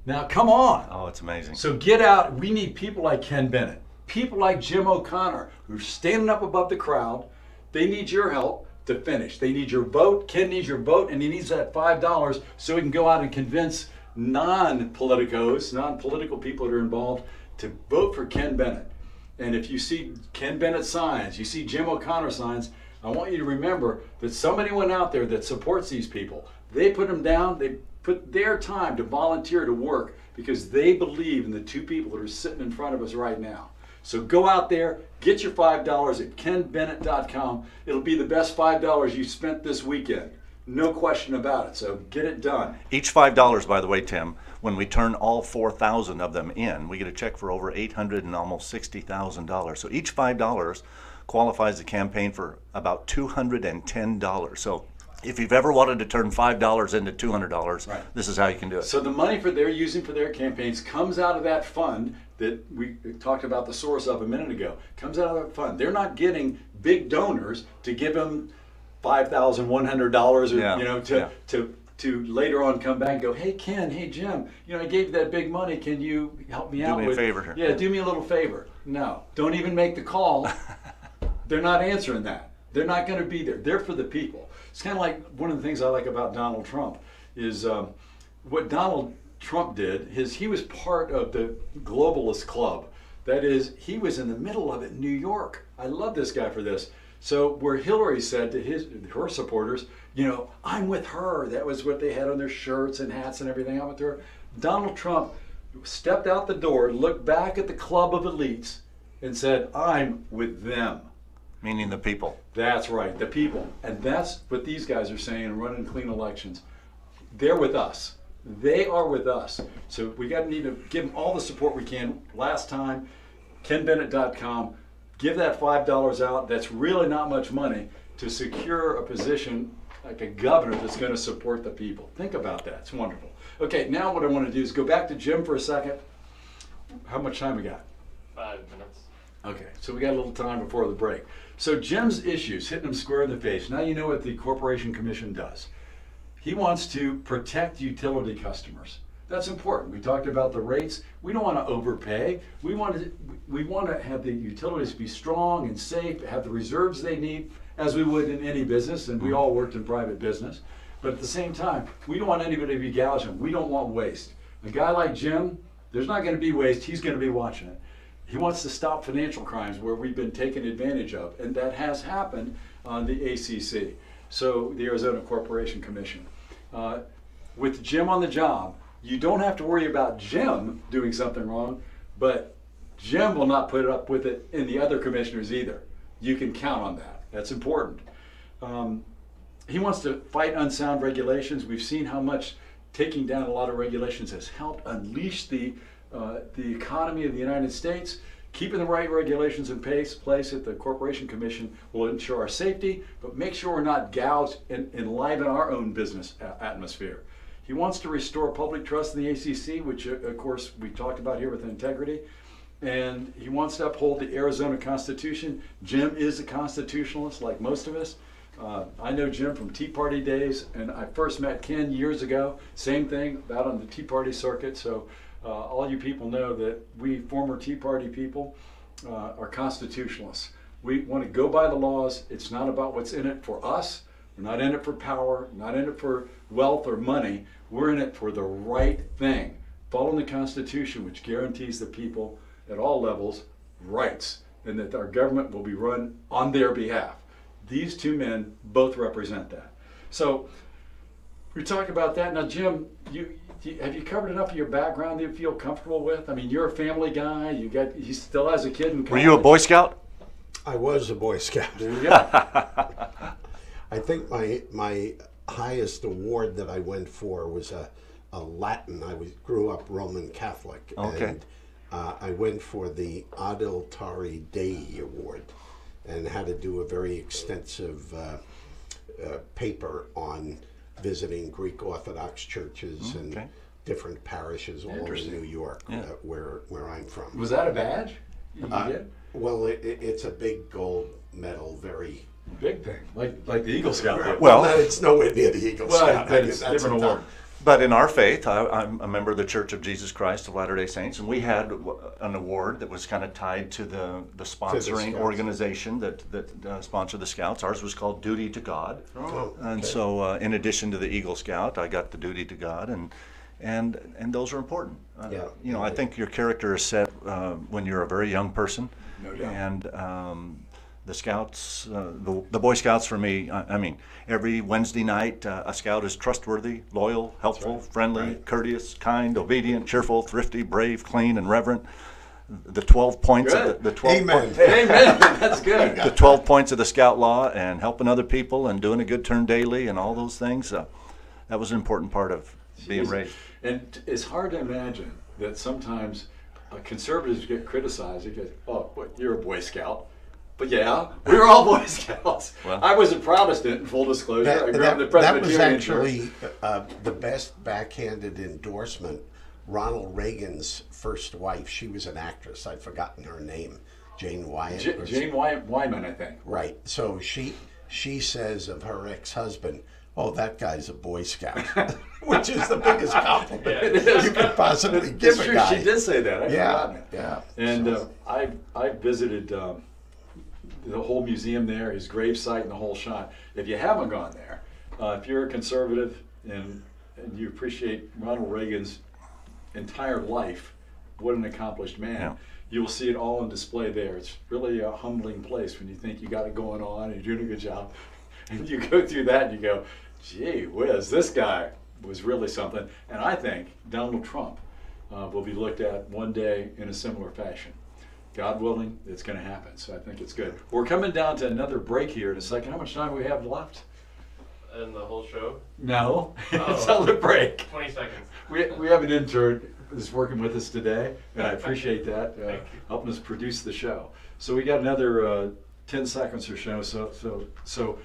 C: Now, come on.
D: Oh, it's amazing.
C: So get out. We need people like Ken Bennett, people like Jim O'Connor, who are standing up above the crowd. They need your help to finish. They need your vote. Ken needs your vote, and he needs that $5 so he can go out and convince non-politicos, non-political people that are involved to vote for Ken Bennett. And if you see Ken Bennett signs, you see Jim O'Connor signs, I want you to remember that somebody went out there that supports these people. They put them down. They put their time to volunteer to work because they believe in the two people that are sitting in front of us right now. So go out there, get your $5 at kenbennett.com. It'll be the best $5 you spent this weekend. No question about it. So get it done.
D: Each $5, by the way, Tim, when we turn all 4,000 of them in, we get a check for over $800,000 and almost $60,000. So each $5 qualifies the campaign for about $210. So if you've ever wanted to turn $5 into $200, right, this is how you can do it.
C: So the money they're using for their campaigns comes out of that fund that we talked about the source of a minute ago. Comes out of that fund. They're not getting big donors to give them $5,100 or to later on come back and go, hey Ken, hey Jim, I gave you that big money. Can you help me out?
D: Do me a favor here.
C: Yeah, do me a little favor. No, don't even make the call. They're not answering that. They're not going to be there. They're for the people. It's kind of like one of the things I like about Donald Trump is what Donald Trump did is he was part of the globalist club. That is, he was in the middle of it in New York. I love this guy for this. So where Hillary said to her supporters, you know, I'm with her. That was what they had on their shirts and hats and everything. I'm with her. Donald Trump stepped out the door, looked back at the club of elites, and said, I'm with them.
D: Meaning the people.
C: That's right, the people. And that's what these guys are saying, running clean elections. They're with us. They are with us. So we need to give them all the support we can. Last time, KenBennett.com. Give that $5 out. That's really not much money to secure a position like a governor that's going to support the people. Think about that. It's wonderful. Okay, now what I want to do is go back to Jim for a second. How much time we got?
Q: 5 minutes.
C: Okay, so we got a little time before the break. So Jim's issues, hitting him square in the face. Now you know what the Corporation Commission does. He wants to protect utility customers. That's important. We talked about the rates. We don't want to overpay. We want to have the utilities be strong and safe, have the reserves they need, as we would in any business, and we all worked in private business. But at the same time, we don't want anybody to be gouging. We don't want waste. A guy like Jim, there's not going to be waste. He's going to be watching it. He wants to stop financial crimes where we've been taken advantage of, and that has happened on the ACC, so the Arizona Corporation Commission. With Jim on the job, you don't have to worry about Jim doing something wrong, but Jim will not put up with it in the other commissioners either. You can count on that. That's important. He wants to fight unsound regulations. We've seen how much taking down a lot of regulations has helped unleash the economy of the United States. Keeping the right regulations in place at the Corporation Commission will ensure our safety, but make sure we're not gouged and enliven our own business atmosphere. He wants to restore public trust in the ACC, which of course we talked about here with integrity, and he wants to uphold the Arizona Constitution. Jim is a constitutionalist like most of us. I know Jim from Tea Party days, and I first met Ken years ago. Same thing, out on the Tea Party circuit. So all you people know that we former Tea Party people are constitutionalists. We want to go by the laws. It's not about what's in it for us. We're not in it for power, not in it for wealth or money. We're in it for the right thing. Following the Constitution, which guarantees the people at all levels rights, and that our government will be run on their behalf. These two men both represent that. So we talked about that. Now, Jim, have you covered enough of your background that you feel comfortable with? I mean, you're a family guy. He still has a kid in college.
D: Were you a Boy Scout?
E: I was a Boy Scout.
C: There you go.
E: I think my highest award that I went for was a Latin. I grew up Roman Catholic.
D: Okay.
E: And I went for the Adel Tari Dei Award and had to do a very extensive paper on visiting Greek Orthodox churches and different parishes all over New York, where I'm from.
C: Was that a badge you did?
E: Well, it's a big gold medal, very
C: big thing, like the Eagle Scout.
E: Well, it's nowhere near the Eagle Scout.
C: But it's a different award.
D: But in our faith, I'm a member of the Church of Jesus Christ of Latter-day Saints, and we had an award that was kind of tied to the sponsoring organization that sponsored the Scouts. Ours was called Duty to God. And so in addition to the Eagle Scout, I got the Duty to God, and those are important. You know, I think your character is set when you're a very young person.
C: No doubt.
D: And the Scouts, the Boy Scouts for me, I mean, every Wednesday night, a Scout is trustworthy, loyal, helpful, friendly, courteous, kind, obedient, cheerful, thrifty, brave, clean, and reverent. The 12 points of the 12
E: Amen.
C: Amen. That's good.
D: The 12 points of the Scout Law and helping other people and doing a good turn daily and all those things. That was an important part of being raised.
C: And it's hard to imagine that sometimes conservatives get criticized because, oh, what, you're a Boy Scout. But yeah, we were all Boy Scouts. Well, I was a Protestant, in full disclosure. I grew up in the Presbyterian
E: Church. That was actually the best backhanded endorsement. Ronald Reagan's first wife, she was an actress. I've forgotten her name. Jane Wyatt.
C: Jane Wyman, I think.
E: Right. So she says of her ex-husband, oh, that guy's a Boy Scout, which is the biggest compliment
C: Yeah,
E: you could possibly give a
C: true.
E: guy.
C: She did say that. I forgot it.
E: Yeah.
C: And I visited the whole museum there, his gravesite and the whole shot. If you haven't gone there, if you're a conservative and you appreciate Ronald Reagan's entire life, what an accomplished man.
D: Yeah.
C: You will see it all on display there. It's really a humbling place when you think you got it going on and you're doing a good job. And you go through that and you go, gee whiz, this guy was really something. And I think Donald Trump will be looked at one day in a similar fashion. God willing, it's going to happen. So I think it's good. We're coming down to another break here in a second. How much time do we have left?
Q: And the whole show?
C: No, it's on the break.
Q: 20 seconds.
C: We have an intern who's working with us today, and I appreciate that, helping us produce the show. So we got another 10 seconds or so. So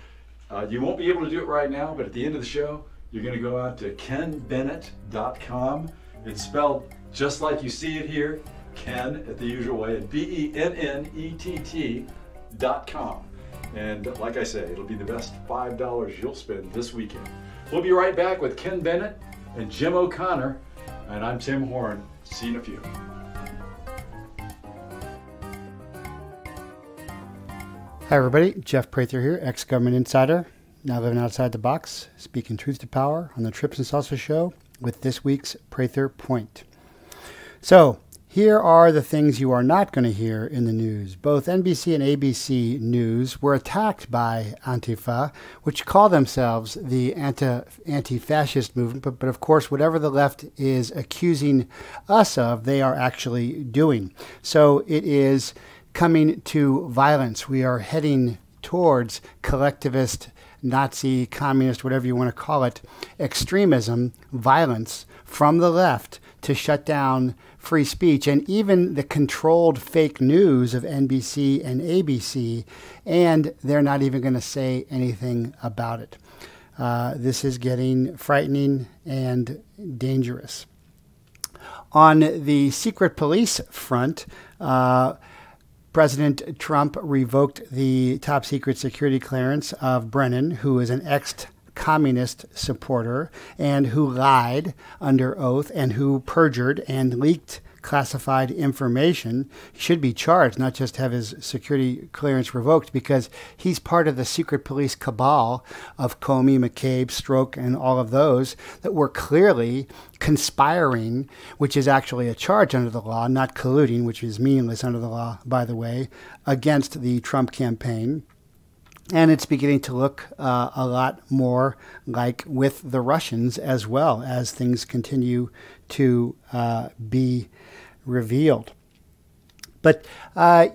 C: you won't be able to do it right now, but at the end of the show, you're going to go out to KenBennett.com. It's spelled just like you see it here, Ken at the usual way, and BENNETT.com. And like I say, it'll be the best $5 you'll spend this weekend. We'll be right back with Ken Bennett and Jim O'Connor, and I'm Tim Horn. See you in a few.
R: Hi everybody, Jeff Prather here, ex-government insider, now living outside the box, speaking truth to power on the Trips and Salsa Show with this week's Prather Point. So, here are the things you are not going to hear in the news. Both NBC and ABC News were attacked by Antifa, which call themselves the anti-fascist movement, but of course whatever the left is accusing us of, they are actually doing. So it is coming to violence. We are heading towards collectivist, Nazi, communist, whatever you want to call it, extremism, violence from the left to shut down free speech and even the controlled fake news of NBC and ABC, and they're not even going to say anything about it. This is getting frightening and dangerous. On the secret police front, President Trump revoked the top secret security clearance of Brennan, who is an ex-communist supporter and who lied under oath and who perjured and leaked classified information. He should be charged, not just have his security clearance revoked, because he's part of the secret police cabal of Comey, McCabe, Strzok, and all of those that were clearly conspiring, which is actually a charge under the law, not colluding, which is meaningless under the law, by the way, against the Trump campaign. And it's beginning to look a lot more like with the Russians as well, as things continue to be revealed. But,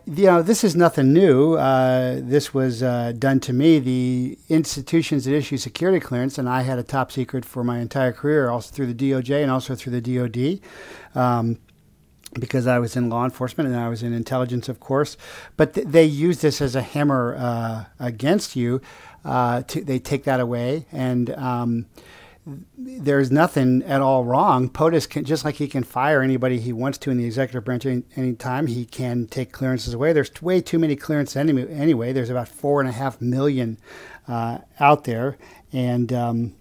R: this is nothing new. This was done to me. The institutions that issue security clearance, and I had a top secret for my entire career, also through the DOJ and also through the DOD, because I was in law enforcement and I was in intelligence, of course. But they use this as a hammer against you. They take that away, and there's nothing at all wrong. POTUS can, just like he can fire anybody he wants to in the executive branch anytime, he can take clearances away. There's way too many clearances anyway. There's about 4.5 million out there, and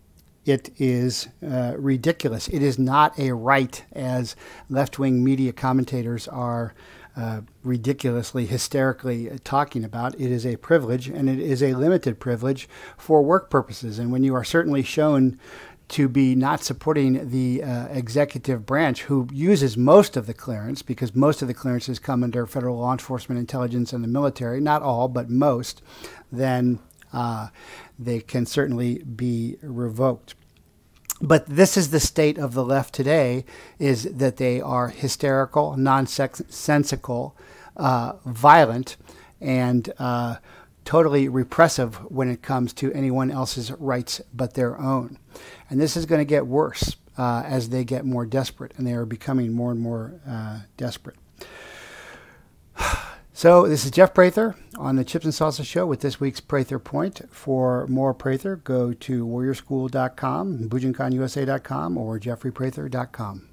R: it is ridiculous. It is not a right, as left-wing media commentators are ridiculously, hysterically talking about. It is a privilege, and it is a limited privilege for work purposes. And when you are certainly shown to be not supporting the executive branch, who uses most of the clearance, because most of the clearances come under federal law enforcement, intelligence, and the military, not all, but most, then they can certainly be revoked. But this is the state of the left today, is that they are hysterical, nonsensical, violent, and totally repressive when it comes to anyone else's rights but their own. And this is going to get worse as they get more desperate, and they are becoming more and more desperate. So this is Jeff Prather on the Chips and Salsa Show with this week's Prather Point. For more Prather, go to warriorschool.com, bujinkanusa.com, or jeffreyprather.com.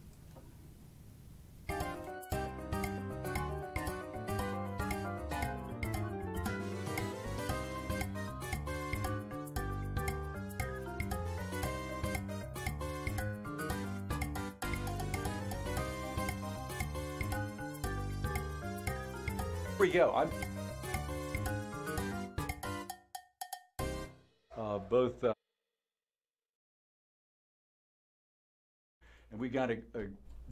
C: we go. And we got a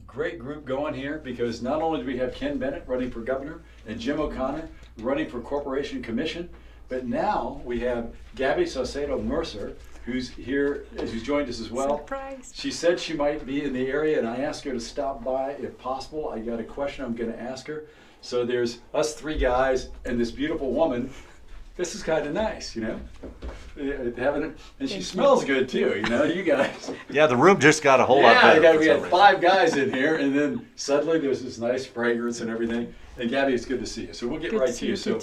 C: great group going here because not only do we have Ken Bennett running for governor and Jim O'Connor running for Corporation Commission, but now we have Gabby Saucedo Mercer, who's here, who's joined us as well.
F: Surprise.
C: She said she might be in the area, and I asked her to stop by if possible. I got a question I'm going to ask her. So there's us three guys and this beautiful woman. This is kind of nice, you know, having it, and she smells good too, you know, you guys.
D: Yeah, the room just got a whole lot better.
C: We had 5 guys in here, and then suddenly there's this nice fragrance and everything. And Gabby, it's good to see you. So we'll get right to you. So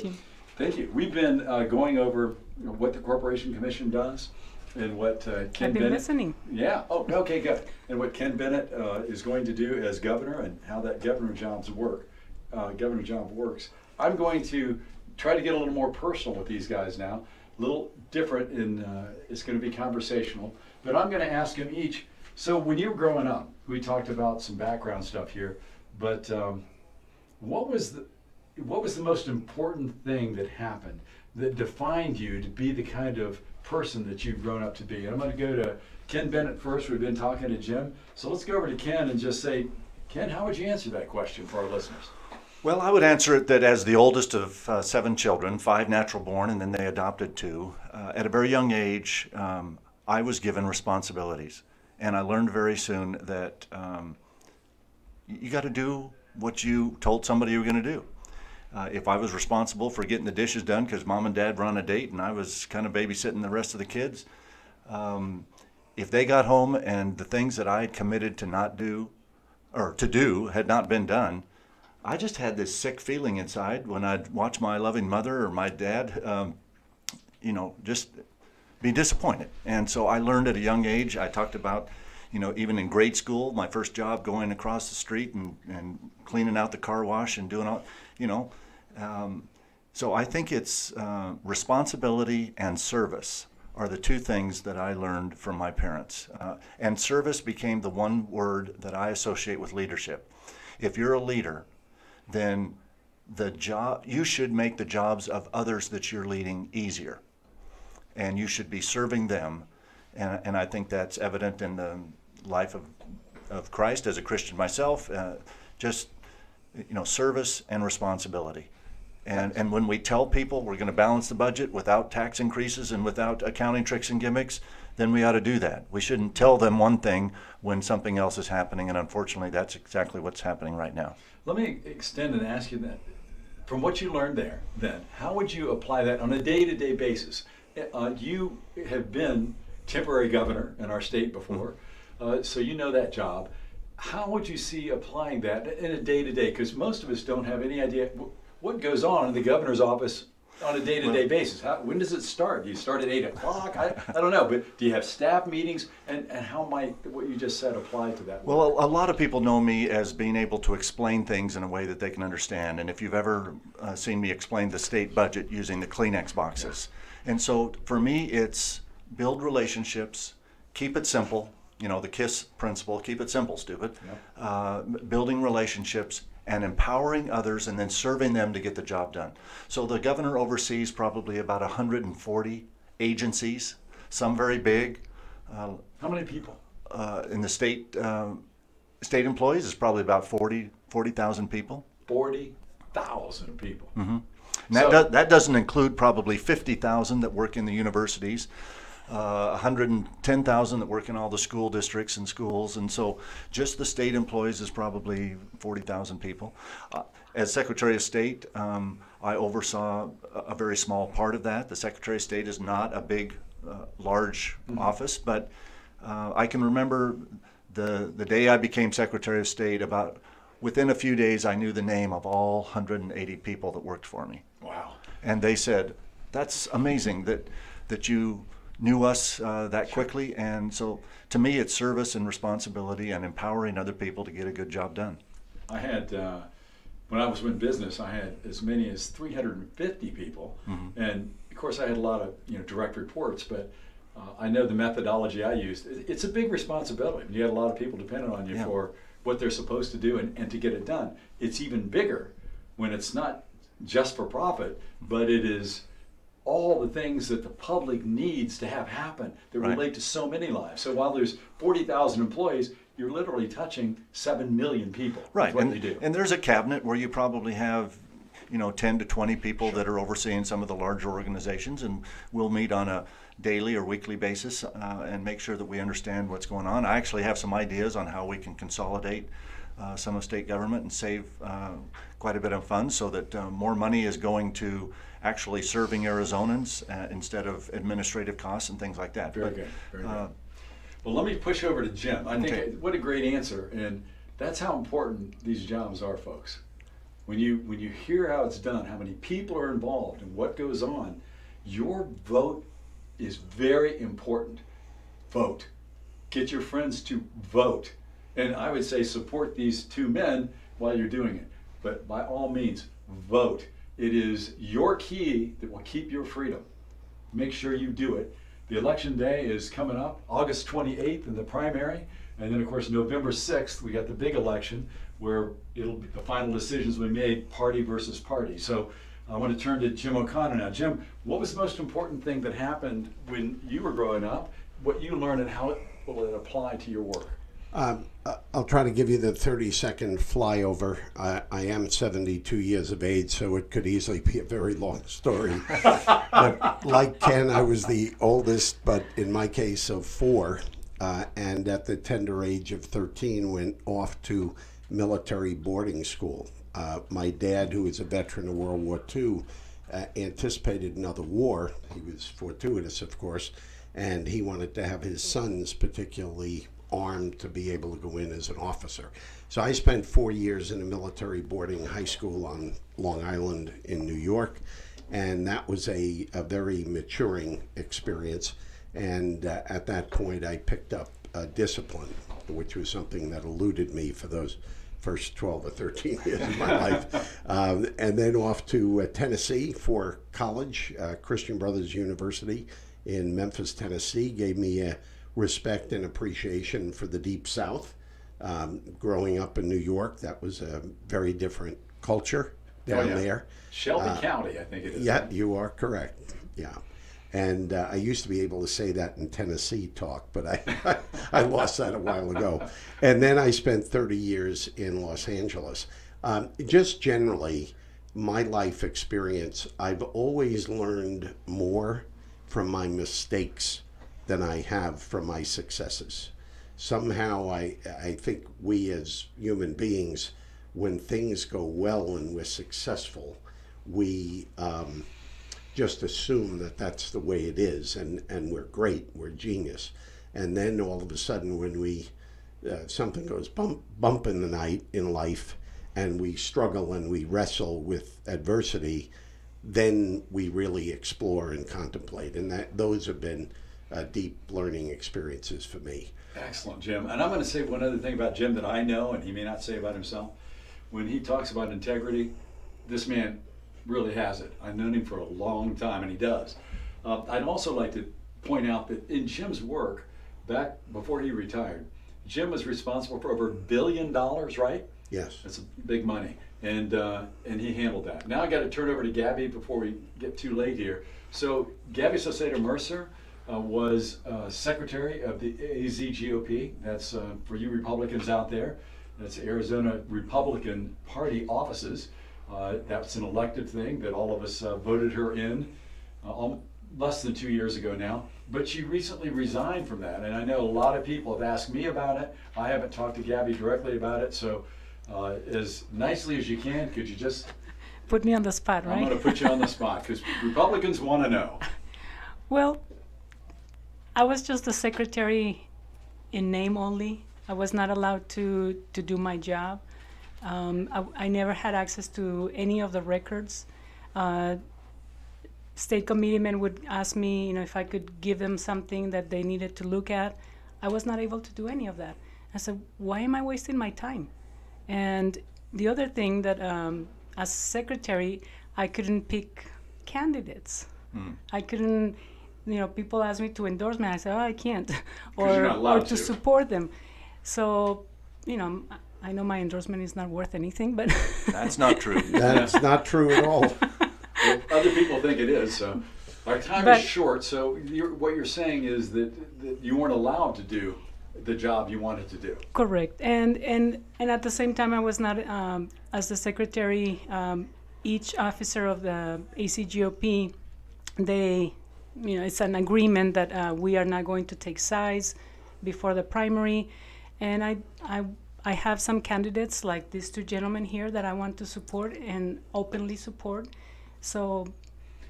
C: thank you. We've been going over what the Corporation Commission does and what Ken Bennett.
F: Listening.
C: Yeah. Oh, okay, good. And what Ken Bennett is going to do as governor and how that governor job works. I'm going to try to get a little more personal with these guys now, a little different in, it's going to be conversational, but I'm going to ask them each, so when you were growing up, we talked about some background stuff here, but what was the most important thing that happened that defined you to be the kind of person that you've grown up to be? And I'm going to go to Ken Bennett first. We've been talking to Jim, so let's go over to Ken and just say, Ken, how would you answer that question for our listeners?
D: Well, I would answer it that as the oldest of 7 children, 5 natural born, and then they adopted 2, at a very young age, I was given responsibilities. And I learned very soon that you got to do what you told somebody you were going to do. If I was responsible for getting the dishes done because mom and dad were on a date and I was kind of babysitting the rest of the kids, if they got home and the things that I had committed to not do, or to do, had not been done, I just had this sick feeling inside when I'd watch my loving mother or my dad, you know, just be disappointed. And so I learned at a young age. I talked about, you know, even in grade school, my first job going across the street and cleaning out the car wash and doing all, you know. So I think it's responsibility and service are the 2 things that I learned from my parents. And service became the one word that I associate with leadership. If you're a leader, then you should make the jobs of others that you're leading easier. And you should be serving them. And I think that's evident in the life of Christ as a Christian myself, just, you know, service and responsibility. And when we tell people we're going to balance the budget without tax increases and without accounting tricks and gimmicks, then we ought to do that. We shouldn't tell them one thing when something else is happening, and unfortunately that's exactly what's happening right now.
C: Let me extend and ask you that. From what you learned there, then, how would you apply that on a day-to-day basis? You have been temporary governor in our state before, so you know that job. How would you see applying that in a day-to-day? Because most of us don't have any idea what goes on in the governor's office on a day-to-day basis. When does it start? Do you start at 8 o'clock? I don't know, but do you have staff meetings? And how might what you just said apply to that?
D: Well, a lot of people know me as being able to explain things in a way that they can understand. And if you've ever seen me explain the state budget using the Kleenex boxes. And so for me, it's build relationships, keep it simple, you know, the KISS principle, keep it simple, stupid. Yep. Building relationships and empowering others and then serving them to get the job done. So the governor oversees probably about 140 agencies, some very big.
C: How many people?
D: In the state employees, it's probably about 40,000 people.
C: 40,000 people.
D: Mm-hmm. And that doesn't include probably 50,000 that work in the universities, 110,000 that work in all the school districts and schools, and so just the state employees is probably 40,000 people. As Secretary of State, I oversaw a very small part of that. The Secretary of State is not a big, large office, but I can remember the day I became Secretary of State, about within a few days I knew the name of all 180 people that worked for me.
C: Wow.
D: And they said, that's amazing that you knew us that quickly. And so to me, it's service and responsibility and empowering other people to get a good job done.
C: I had, when I was in business, I had as many as 350 people. Mm-hmm. And of course I had a lot of direct reports, but I know the methodology I used. It's a big responsibility. You got a lot of people dependent on you for what they're supposed to do and to get it done. It's even bigger when it's not just for profit, but it is all the things that the public needs to have happen that relate to so many lives. So while there's 40,000 employees, you're literally touching 7 million people.
D: Right,
C: That's what you do.
D: And there's a cabinet where you probably have 10 to 20 people that are overseeing some of the larger organizations, and we'll meet on a daily or weekly basis and make sure that we understand what's going on. I actually have some ideas on how we can consolidate some of state government and save quite a bit of funds so that more money is going to actually serving Arizonans instead of administrative costs and things like that.
C: Very good. Well, let me push over to Jim. I think what a great answer, and that's how important these jobs are, folks. When you hear how it's done, how many people are involved, and what goes on, your vote is very important. Vote. Get your friends to vote. And I would say support these two men while you're doing it. But by all means, vote. It is your key that will keep your freedom. Make sure you do it. The election day is coming up, August 28th in the primary. And then, of course, November 6th, we got the big election where it'll be the final decisions will be made party versus party. So I want to turn to Jim O'Connor now. Jim, what was the most important thing that happened when you were growing up, what you learned, and how will it apply to your work?
E: I'll try to give you the 30-second flyover. I am 72 years of age, so it could easily be a very long story. But like Ken, I was the oldest, but in my case of 4, and at the tender age of 13 went off to military boarding school. My dad, who was a veteran of World War II, anticipated another war. He was fortuitous, of course, and he wanted to have his sons particularly armed to be able to go in as an officer. So I spent 4 years in a military boarding high school on Long Island in New York, and that was a very maturing experience. And at that point I picked up discipline, which was something that eluded me for those first 12 or 13 years of my life. And then off to Tennessee for college. Christian Brothers University in Memphis, Tennessee gave me a respect and appreciation for the Deep South. Growing up in New York, that was a very different culture down there.
C: Shelby County, I think it is.
E: Yeah, you are correct. Yeah. And I used to be able to say that in Tennessee talk, but I lost that a while ago. And then I spent 30 years in Los Angeles. Just generally, my life experience, I've always learned more from my mistakes than I have from my successes. Somehow I think we as human beings, when things go well and we're successful, we just assume that that's the way it is, and we're great, we're genius. And then all of a sudden when we something goes bump in the night in life, and we struggle and we wrestle with adversity, then we really explore and contemplate. And those have been deep learning experiences for me.
C: Excellent, Jim. And I'm going to say one other thing about Jim that I know, and he may not say about himself. When he talks about integrity, this man really has it. I've known him for a long time, and he does. I'd also like to point out that in Jim's work, back before he retired, Jim was responsible for over $1 billion, right?
E: Yes.
C: That's big money, and he handled that. Now I got to turn over to Gabby before we get too late here. So Gabby Saucedo Mercer was secretary of the AZ GOP. That's for you Republicans out there. That's Arizona Republican Party offices. That's an elected thing that all of us voted her in less than 2 years ago now. But she recently resigned from that, and I know a lot of people have asked me about it. I haven't talked to Gabby directly about it, so as nicely as you can, could you just
S: put me on the spot, right?
C: I'm going to put you on the spot because Republicans want to know.
S: Well, I was just the secretary in name only. I was not allowed to do my job. I never had access to any of the records. State committeemen would ask me, if I could give them something that they needed to look at. I was not able to do any of that. I said, why am I wasting my time? And the other thing that, as secretary, I couldn't pick candidates. I couldn't, people ask me to endorse me. I said, I can't, or to support them. So, I know my endorsement is not worth anything, but
D: that's not true.
E: That's not true at all.
C: Well, other people think it is. So our time is short. So what you're saying is that you weren't allowed to do the job you wanted to do.
S: Correct. And at the same time, I was not, as the secretary, each officer of the ACGOP, it's an agreement that we are not going to take sides before the primary. And I have some candidates like these two gentlemen here that I want to support and openly support. So.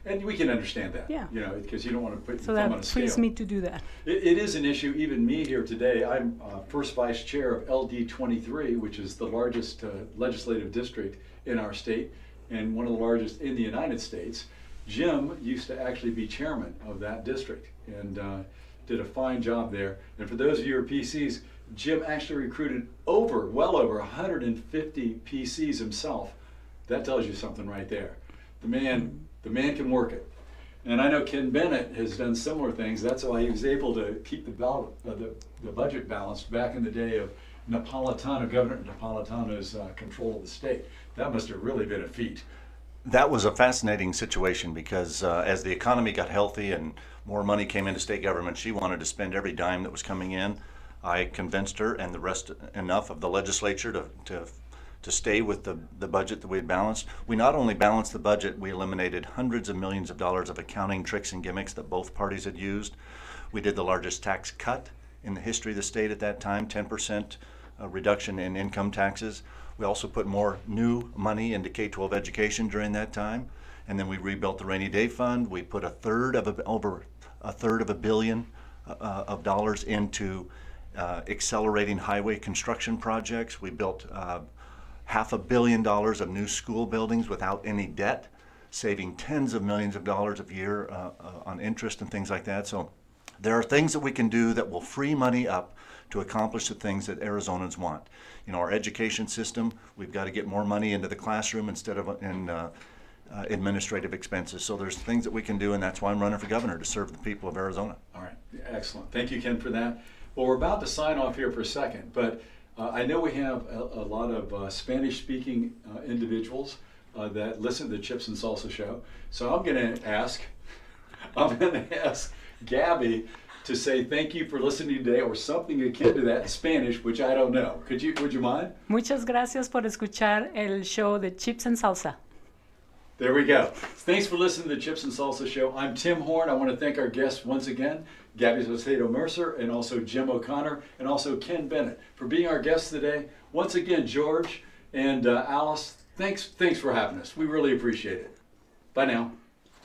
C: And we can understand that,
S: yeah.
C: Because you don't want to put
S: so
C: your thumb on a
S: that
C: scale.
S: please me to do that.
C: It is an issue. Even me here today, I'm first vice chair of LD 23, which is the largest legislative district in our state and one of the largest in the United States. Jim used to actually be chairman of that district and did a fine job there. And for those of you who are PCs, Jim actually recruited well over 150 PCs himself. That tells you something right there. The man can work it. And I know Ken Bennett has done similar things. That's why he was able to keep the budget balanced back in the day of Napolitano, Governor Napolitano's control of the state. That must have really been a feat.
D: That was a fascinating situation because as the economy got healthy and more money came into state government, she wanted to spend every dime that was coming in. I convinced her and the rest enough of the legislature to stay with the budget that we had balanced. We not only balanced the budget, we eliminated hundreds of millions of dollars of accounting tricks and gimmicks that both parties had used. We did the largest tax cut in the history of the state at that time, 10% reduction in income taxes. We also put more new money into K-12 education during that time. And then we rebuilt the rainy day fund. We put over a third of $1 billion of dollars into accelerating highway construction projects. We built $500 million of new school buildings without any debt, saving tens of millions of dollars a year on interest and things like that. So there are things that we can do that will free money up to accomplish the things that Arizonans want. Our education system, we've got to get more money into the classroom instead of in administrative expenses. So there's things that we can do, and that's why I'm running for governor, to serve the people of Arizona.
C: All right, excellent. Thank you, Ken, for that. Well, we're about to sign off here for a second, but I know we have a lot of Spanish-speaking individuals that listen to the Chips and Salsa show. So I'm going to ask Gabby to say thank you for listening today, or something akin to that in Spanish, which I don't know. Would you mind?
S: Muchas gracias por escuchar el show de Chips and Salsa.
C: There we go. Thanks for listening to the Chips and Salsa show. I'm Tim Horn. I want to thank our guests once again, Gabby Salcedo Mercer, and also Jim O'Connor, and also Ken Bennett for being our guests today. Once again, George and Alice, thanks for having us. We really appreciate it. Bye now.